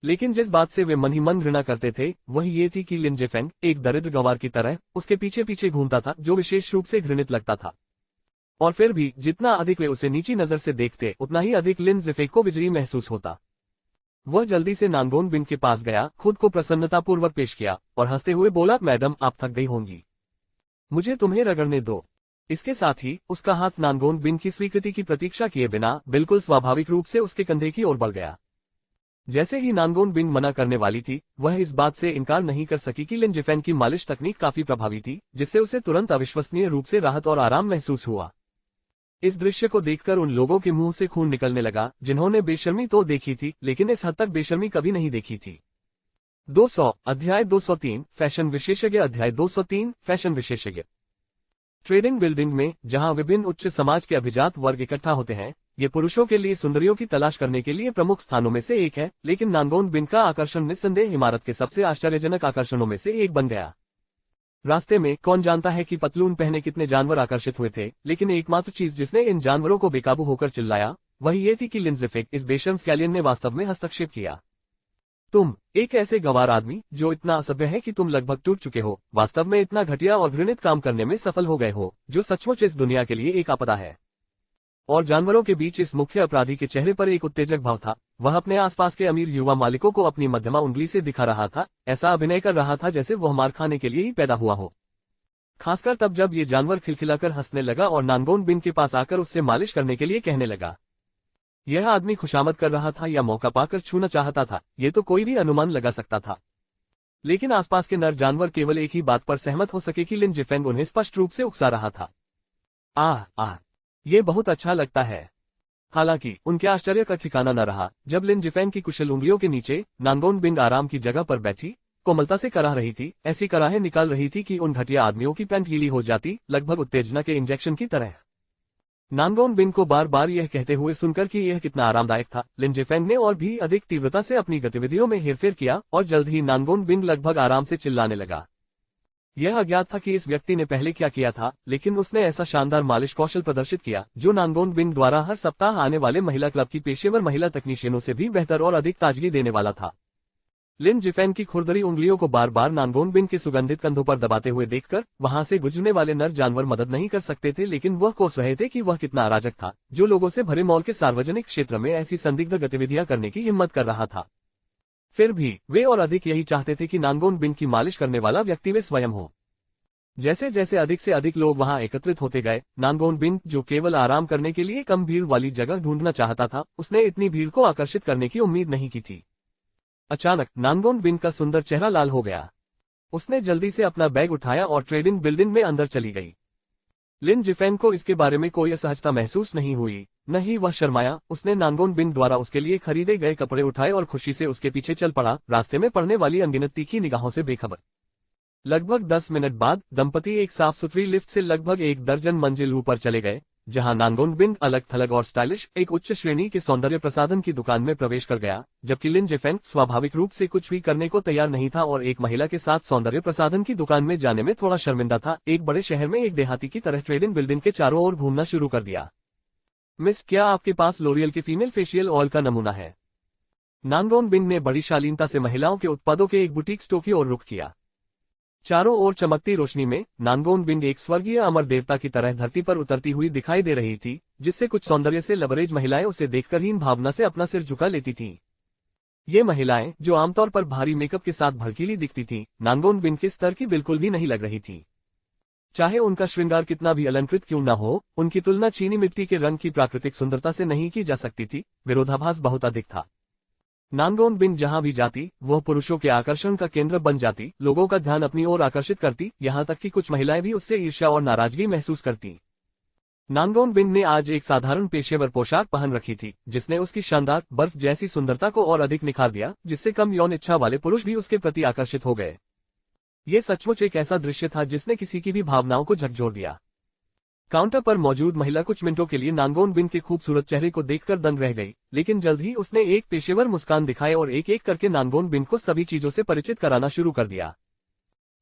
लेकिन जिस बात से वे मन ही मन घृणा करते थे वही ये थी कि लिन ज़िफेंग एक दरिद्र गंवार की तरह उसके पीछे पीछे घूमता था, जो विशेष रूप से घृणित लगता था। और फिर भी जितना अधिक वे उसे नीची नजर से देखते उतना ही अधिक लिन ज़िफेंग को विजयी महसूस होता। वह जल्दी से नानगोन बिन के पास गया, खुद को प्रसन्नतापूर्वक पेश किया और हंसते हुए बोला, मैडम आप थक गई होंगी, मुझे तुम्हें रगड़ने दो। इसके साथ ही उसका हाथ नानगोन बिन की स्वीकृति की प्रतीक्षा किए बिना बिल्कुल स्वाभाविक रूप से उसके कंधे की ओर बढ़ गया। जैसे ही नानगोन बिन मना करने वाली थी, वह इस बात से इनकार नहीं कर सकी कि लिन ज़िफेंग की मालिश तकनीक काफी प्रभावी थी, जिससे उसे तुरंत अविश्वसनीय रूप से राहत और आराम महसूस हुआ। इस दृश्य को देखकर उन लोगों के मुंह से खून निकलने लगा जिन्होंने बेशर्मी तो देखी थी, लेकिन इस हद तक बेशर्मी कभी नहीं देखी थी। 200 अध्याय 203 फैशन विशेषज्ञ अध्याय 203 फैशन विशेषज्ञ। ट्रेडिंग बिल्डिंग में जहां विभिन्न उच्च समाज के अभिजात वर्ग इकट्ठा होते हैं, ये पुरुषों के लिए सुंदरियों की तलाश करने के लिए प्रमुख स्थानों में से एक है। लेकिन नानगोन बिन का आकर्षण निस्संदेह इमारत के सबसे आश्चर्यजनक आकर्षणों में से एक बन गया। रास्ते में कौन जानता है कि पतलून पहने कितने जानवर आकर्षित हुए थे, लेकिन एकमात्र चीज जिसने इन जानवरों को बेकाबू होकर चिल्लाया वही ये थी कि लिन ज़िफेंग इस बेशर्म स्कैलियन ने वास्तव में हस्तक्षेप किया। तुम एक ऐसे गंवार आदमी जो इतना असभ्य है कि तुम लगभग टूट चुके हो, वास्तव में इतना घटिया और घृणित काम करने में सफल हो गए हो, जो सचमुच इस दुनिया के लिए एक आपदा है। और जानवरों के बीच इस मुख्य अपराधी के चेहरे पर एक उत्तेजक भाव था। वह अपने आसपास के अमीर युवा मालिकों को अपनी मध्यमा उंगली से दिखा रहा था, ऐसा अभिनय कर रहा था जैसे वह मार खाने के लिए ही पैदा हुआ हो। खासकर तब जब ये जानवर खिलखिलाकर हंसने लगा और नानगोन बिन के पास आकर उससे मालिश करने के लिए कहने लगा। यह आदमी खुशामद कर रहा था या मौका पाकर छूना चाहता था, ये तो कोई भी अनुमान लगा सकता था। लेकिन आसपास के नर जानवर केवल एक ही बात पर सहमत हो सके कि लिन ज़िफेंग उन्हें स्पष्ट रूप से उकसा रहा था। आह आह, ये बहुत अच्छा लगता है। हालांकि उनके आश्चर्य का ठिकाना न रहा जब लिन ज़िफेंग की कुशल उंगलियों के नीचे नानगोन बिन आराम की जगह पर बैठी कोमलता से कराह रही थी, ऐसी कराहें निकाल रही थी कि उन घटिया आदमियों की पैंट गीली हो जाती, लगभग उत्तेजना के इंजेक्शन की तरह। नानगोन बिन को बार बार यह कहते हुए सुनकर कि यह कितना आरामदायक था, लिन ज़िफेंग ने और भी अधिक तीव्रता से अपनी गतिविधियों में हेरफेर किया और जल्द ही नानगोन बिन लगभग आराम से चिल्लाने लगा। यह अज्ञात था कि इस व्यक्ति ने पहले क्या किया था, लेकिन उसने ऐसा शानदार मालिश कौशल प्रदर्शित किया जो नानगोन बिन द्वारा हर सप्ताह आने वाले महिला क्लब की पेशेवर महिला तकनीशियनों से भी बेहतर और अधिक ताजगी देने वाला था। लिन ज़िफेंग की खुरदरी उंगलियों को बार बार नानगोन बिन के सुगंधित कंधों पर दबाते हुए देखकर वहां से गुजरने वाले नर जानवर मदद नहीं कर सकते थे, लेकिन वह कोस रहे थे कि वह कितना अराजक था जो लोगों से भरे मॉल के सार्वजनिक क्षेत्र में ऐसी संदिग्ध गतिविधियां करने की हिम्मत कर रहा था। फिर भी वे और अधिक यही चाहते थे कि नानगोन बिन की मालिश करने वाला व्यक्ति वे स्वयं हो। जैसे जैसे अधिक से अधिक लोग वहां एकत्रित होते गए, नानगोन बिन जो केवल आराम करने के लिए कम भीड़ वाली जगह ढूंढना चाहता था, उसने इतनी भीड़ को आकर्षित करने की उम्मीद नहीं की थी। अचानक नानगोन बिन का सुंदर चेहरा लाल हो गया। उसने जल्दी से अपना बैग उठाया और ट्रेडिंग बिल्डिंग में अंदर चली गई। लिन ज़िफेंग को इसके बारे में कोई असहजता महसूस नहीं हुई, न ही वह शर्माया। उसने नानगोन बिन द्वारा उसके लिए खरीदे गए कपड़े उठाए और खुशी से उसके पीछे चल पड़ा, रास्ते में पड़ने वाली अनगिनत तीखी निगाहों से बेखबर। लगभग 10 मिनट बाद दंपति एक साफ सुथरी लिफ्ट से लगभग 1 दर्जन मंजिल ऊपर चले गए, जहां नानगोन बिन अलग थलग और स्टाइलिश एक उच्च श्रेणी के सौंदर्य प्रसाधन की दुकान में प्रवेश कर गया, जबकि लिन ज़िफेंग स्वाभाविक रूप से कुछ भी करने को तैयार नहीं था और एक महिला के साथ सौंदर्य प्रसाधन की दुकान में जाने में थोड़ा शर्मिंदा था। एक बड़े शहर में एक देहाती की तरह ट्रेडिंग बिल्डिंग के चारों ओर घूमना शुरू कर दिया। मिस, क्या आपके पास लोरियल के फीमेल फेशियल ऑयल का नमूना है? नानगोन बिन ने बड़ी शालीनता से महिलाओं के उत्पादों के एक बुटीक स्टोर की ओर रुख किया। चारों ओर चमकती रोशनी में नानगोन बिन एक स्वर्गीय अमर देवता की तरह धरती पर उतरती हुई दिखाई दे रही थी, जिससे कुछ सौंदर्य से लबरेज महिलाएं उसे देखकर हीन भावना से अपना सिर झुका लेती थीं। ये महिलाएं, जो आमतौर पर भारी मेकअप के साथ भड़कीली दिखती थीं, नानगोन बिन के स्तर की बिल्कुल भी नहीं लग रही थीं। चाहे उनका श्रृंगार कितना भी अलंकृत क्यों न हो, उनकी तुलना चीनी मिट्टी के रंग की प्राकृतिक सुंदरता से नहीं की जा सकती थी। विरोधाभास बहुत अधिक था। नानगोन बिन जहां भी जाती वह पुरुषों के आकर्षण का केंद्र बन जाती, लोगों का ध्यान अपनी ओर आकर्षित करती, यहाँ तक कि कुछ महिलाएं भी उससे ईर्ष्या और नाराजगी महसूस करती। नानगोन बिन ने आज एक साधारण पेशेवर पोशाक पहन रखी थी, जिसने उसकी शानदार बर्फ जैसी सुंदरता को और अधिक निखार दिया, जिससे कम यौन इच्छा वाले पुरुष भी उसके प्रति आकर्षित हो गए। ये सचमुच एक ऐसा दृश्य था जिसने किसी की भी भावनाओं को झकझोर दिया। काउंटर पर मौजूद महिला कुछ मिनटों के लिए नानगोन बिन के खूबसूरत चेहरे को देखकर दंग रह गई, लेकिन जल्द ही उसने एक पेशेवर मुस्कान दिखाए और एक एक करके नानगोन बिन को सभी चीजों से परिचित कराना शुरू कर दिया।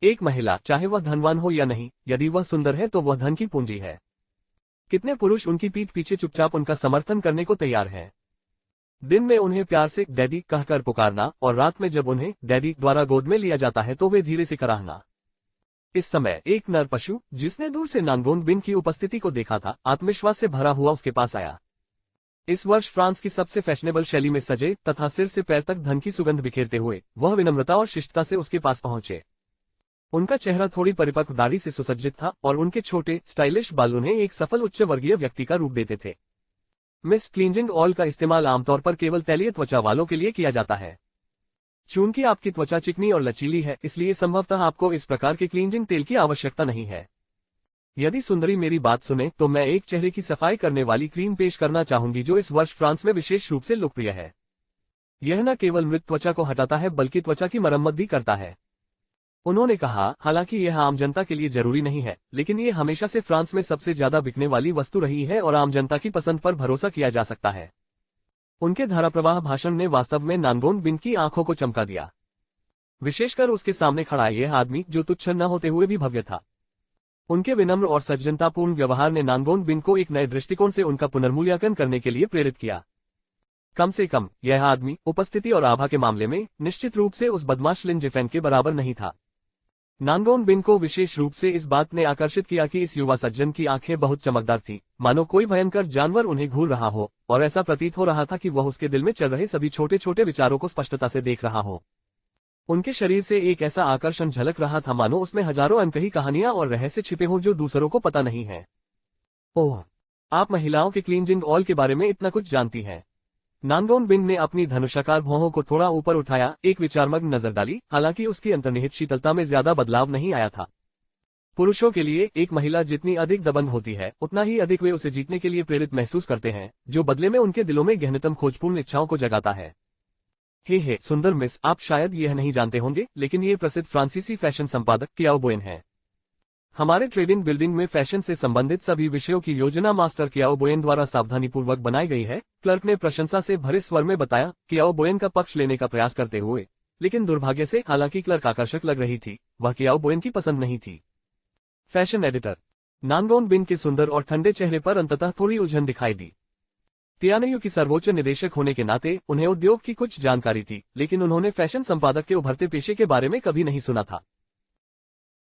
एक महिला, चाहे वह धनवान हो या नहीं, यदि वह सुंदर है तो वह धन की पूंजी है। कितने पुरुष उनकी पीठ पीछे चुपचाप उनका समर्थन करने को तैयार हैं। दिन में उन्हें प्यार से डैडी कहकर पुकारना और रात में जब उन्हें डैडी द्वारा गोद में लिया जाता है तो वे धीरे से कराहना। इस समय एक नर पशु, जिसने दूर से नानगोन बिन की उपस्थिति को देखा था, आत्मविश्वास से भरा हुआ उसके पास आया। इस वर्ष फ्रांस की सबसे फैशनेबल शैली में सजे तथा सिर से पैर तक धन की सुगंध बिखेरते हुए वह विनम्रता और शिष्टता से उसके पास पहुंचे। उनका चेहरा थोड़ी परिपक्व दाढ़ी से सुसज्जित था और उनके छोटे स्टाइलिश बाल उन्हें एक सफल उच्च वर्गीय व्यक्ति का रूप देते थे। मिस क्लींजिंग ऑयल का इस्तेमाल आमतौर पर केवल तैलीय त्वचा वालों के लिए किया जाता है। चूंकि आपकी त्वचा चिकनी और लचीली है, इसलिए संभवतः आपको इस प्रकार के क्लींजिंग तेल की आवश्यकता नहीं है। यदि सुंदरी मेरी बात सुने तो मैं एक चेहरे की सफाई करने वाली क्रीम पेश करना चाहूंगी जो इस वर्ष फ्रांस में विशेष रूप से लोकप्रिय है। यह न केवल मृत त्वचा को हटाता है बल्कि त्वचा की मरम्मत भी करता है। उन्होंने कहा, हालांकि यह आम जनता के लिए जरूरी नहीं है, लेकिन ये हमेशा से फ्रांस में सबसे ज्यादा बिकने वाली वस्तु रही है और आम जनता की पसंद पर भरोसा किया जा सकता है। उनके धाराप्रवाह भाषण ने वास्तव में नानगोन बिन की आंखों को चमका दिया, विशेषकर उसके सामने खड़ा यह आदमी जो तुच्छ न होते हुए भी भव्य था। उनके विनम्र और सज्जनतापूर्ण व्यवहार ने नानगोन बिन को एक नए दृष्टिकोण से उनका पुनर्मूल्यांकन करने के लिए प्रेरित किया। कम से कम यह आदमी उपस्थिति और आभा के मामले में निश्चित रूप से उस बदमाश लिन जिफेन के बराबर नहीं था। नानगोन बिन को विशेष रूप से इस बात ने आकर्षित किया कि इस युवा सज्जन की आंखें बहुत चमकदार थीं, मानो कोई भयंकर जानवर उन्हें घूर रहा हो, और ऐसा प्रतीत हो रहा था कि वह उसके दिल में चल रहे सभी छोटे छोटे विचारों को स्पष्टता से देख रहा हो। उनके शरीर से एक ऐसा आकर्षण झलक रहा था मानो उसमें हजारों अनकही कहानियां और रहस्य छिपे हों जो दूसरों को पता नहीं है। ओह, आप महिलाओं के क्लींजिंग ऑयल के बारे में इतना कुछ जानती हैं। नानगोन बिन ने अपनी धनुषाकार भौहों को थोड़ा ऊपर उठाया, एक विचारमग्न नजर डाली, हालांकि उसकी अंतर्निहित शीतलता में ज्यादा बदलाव नहीं आया था। पुरुषों के लिए एक महिला जितनी अधिक दबंग होती है, उतना ही अधिक वे उसे जीतने के लिए प्रेरित महसूस करते हैं, जो बदले में उनके दिलों में गहनतम खोजपूर्ण इच्छाओं को जगाता है। हे सुंदर मिस, आप शायद यह नहीं जानते होंगे, लेकिन ये प्रसिद्ध फ्रांसीसी फैशन संपादक कियाओ बोयन है। हमारे ट्रेडिंग बिल्डिंग में फैशन से संबंधित सभी विषयों की योजना मास्टर कियाओ बोयन द्वारा सावधानीपूर्वक बनाई गई है। क्लर्क ने प्रशंसा से भरे स्वर में बताया, कियाओ बोयन का पक्ष लेने का प्रयास करते हुए। लेकिन दुर्भाग्य से, हालांकि क्लर्क आकर्षक लग रही थी, वह कियाओ बोयन की पसंद नहीं थी। फैशन एडिटर नानगोन बिन के सुंदर और ठंडे चेहरे पर अंततः थोड़ी उलझन दिखाई दी। तियानयू की सर्वोच्च निदेशक होने के नाते उन्हें उद्योग की कुछ जानकारी थी, लेकिन उन्होंने फैशन संपादक के उभरते पेशे के बारे में कभी नहीं सुना था।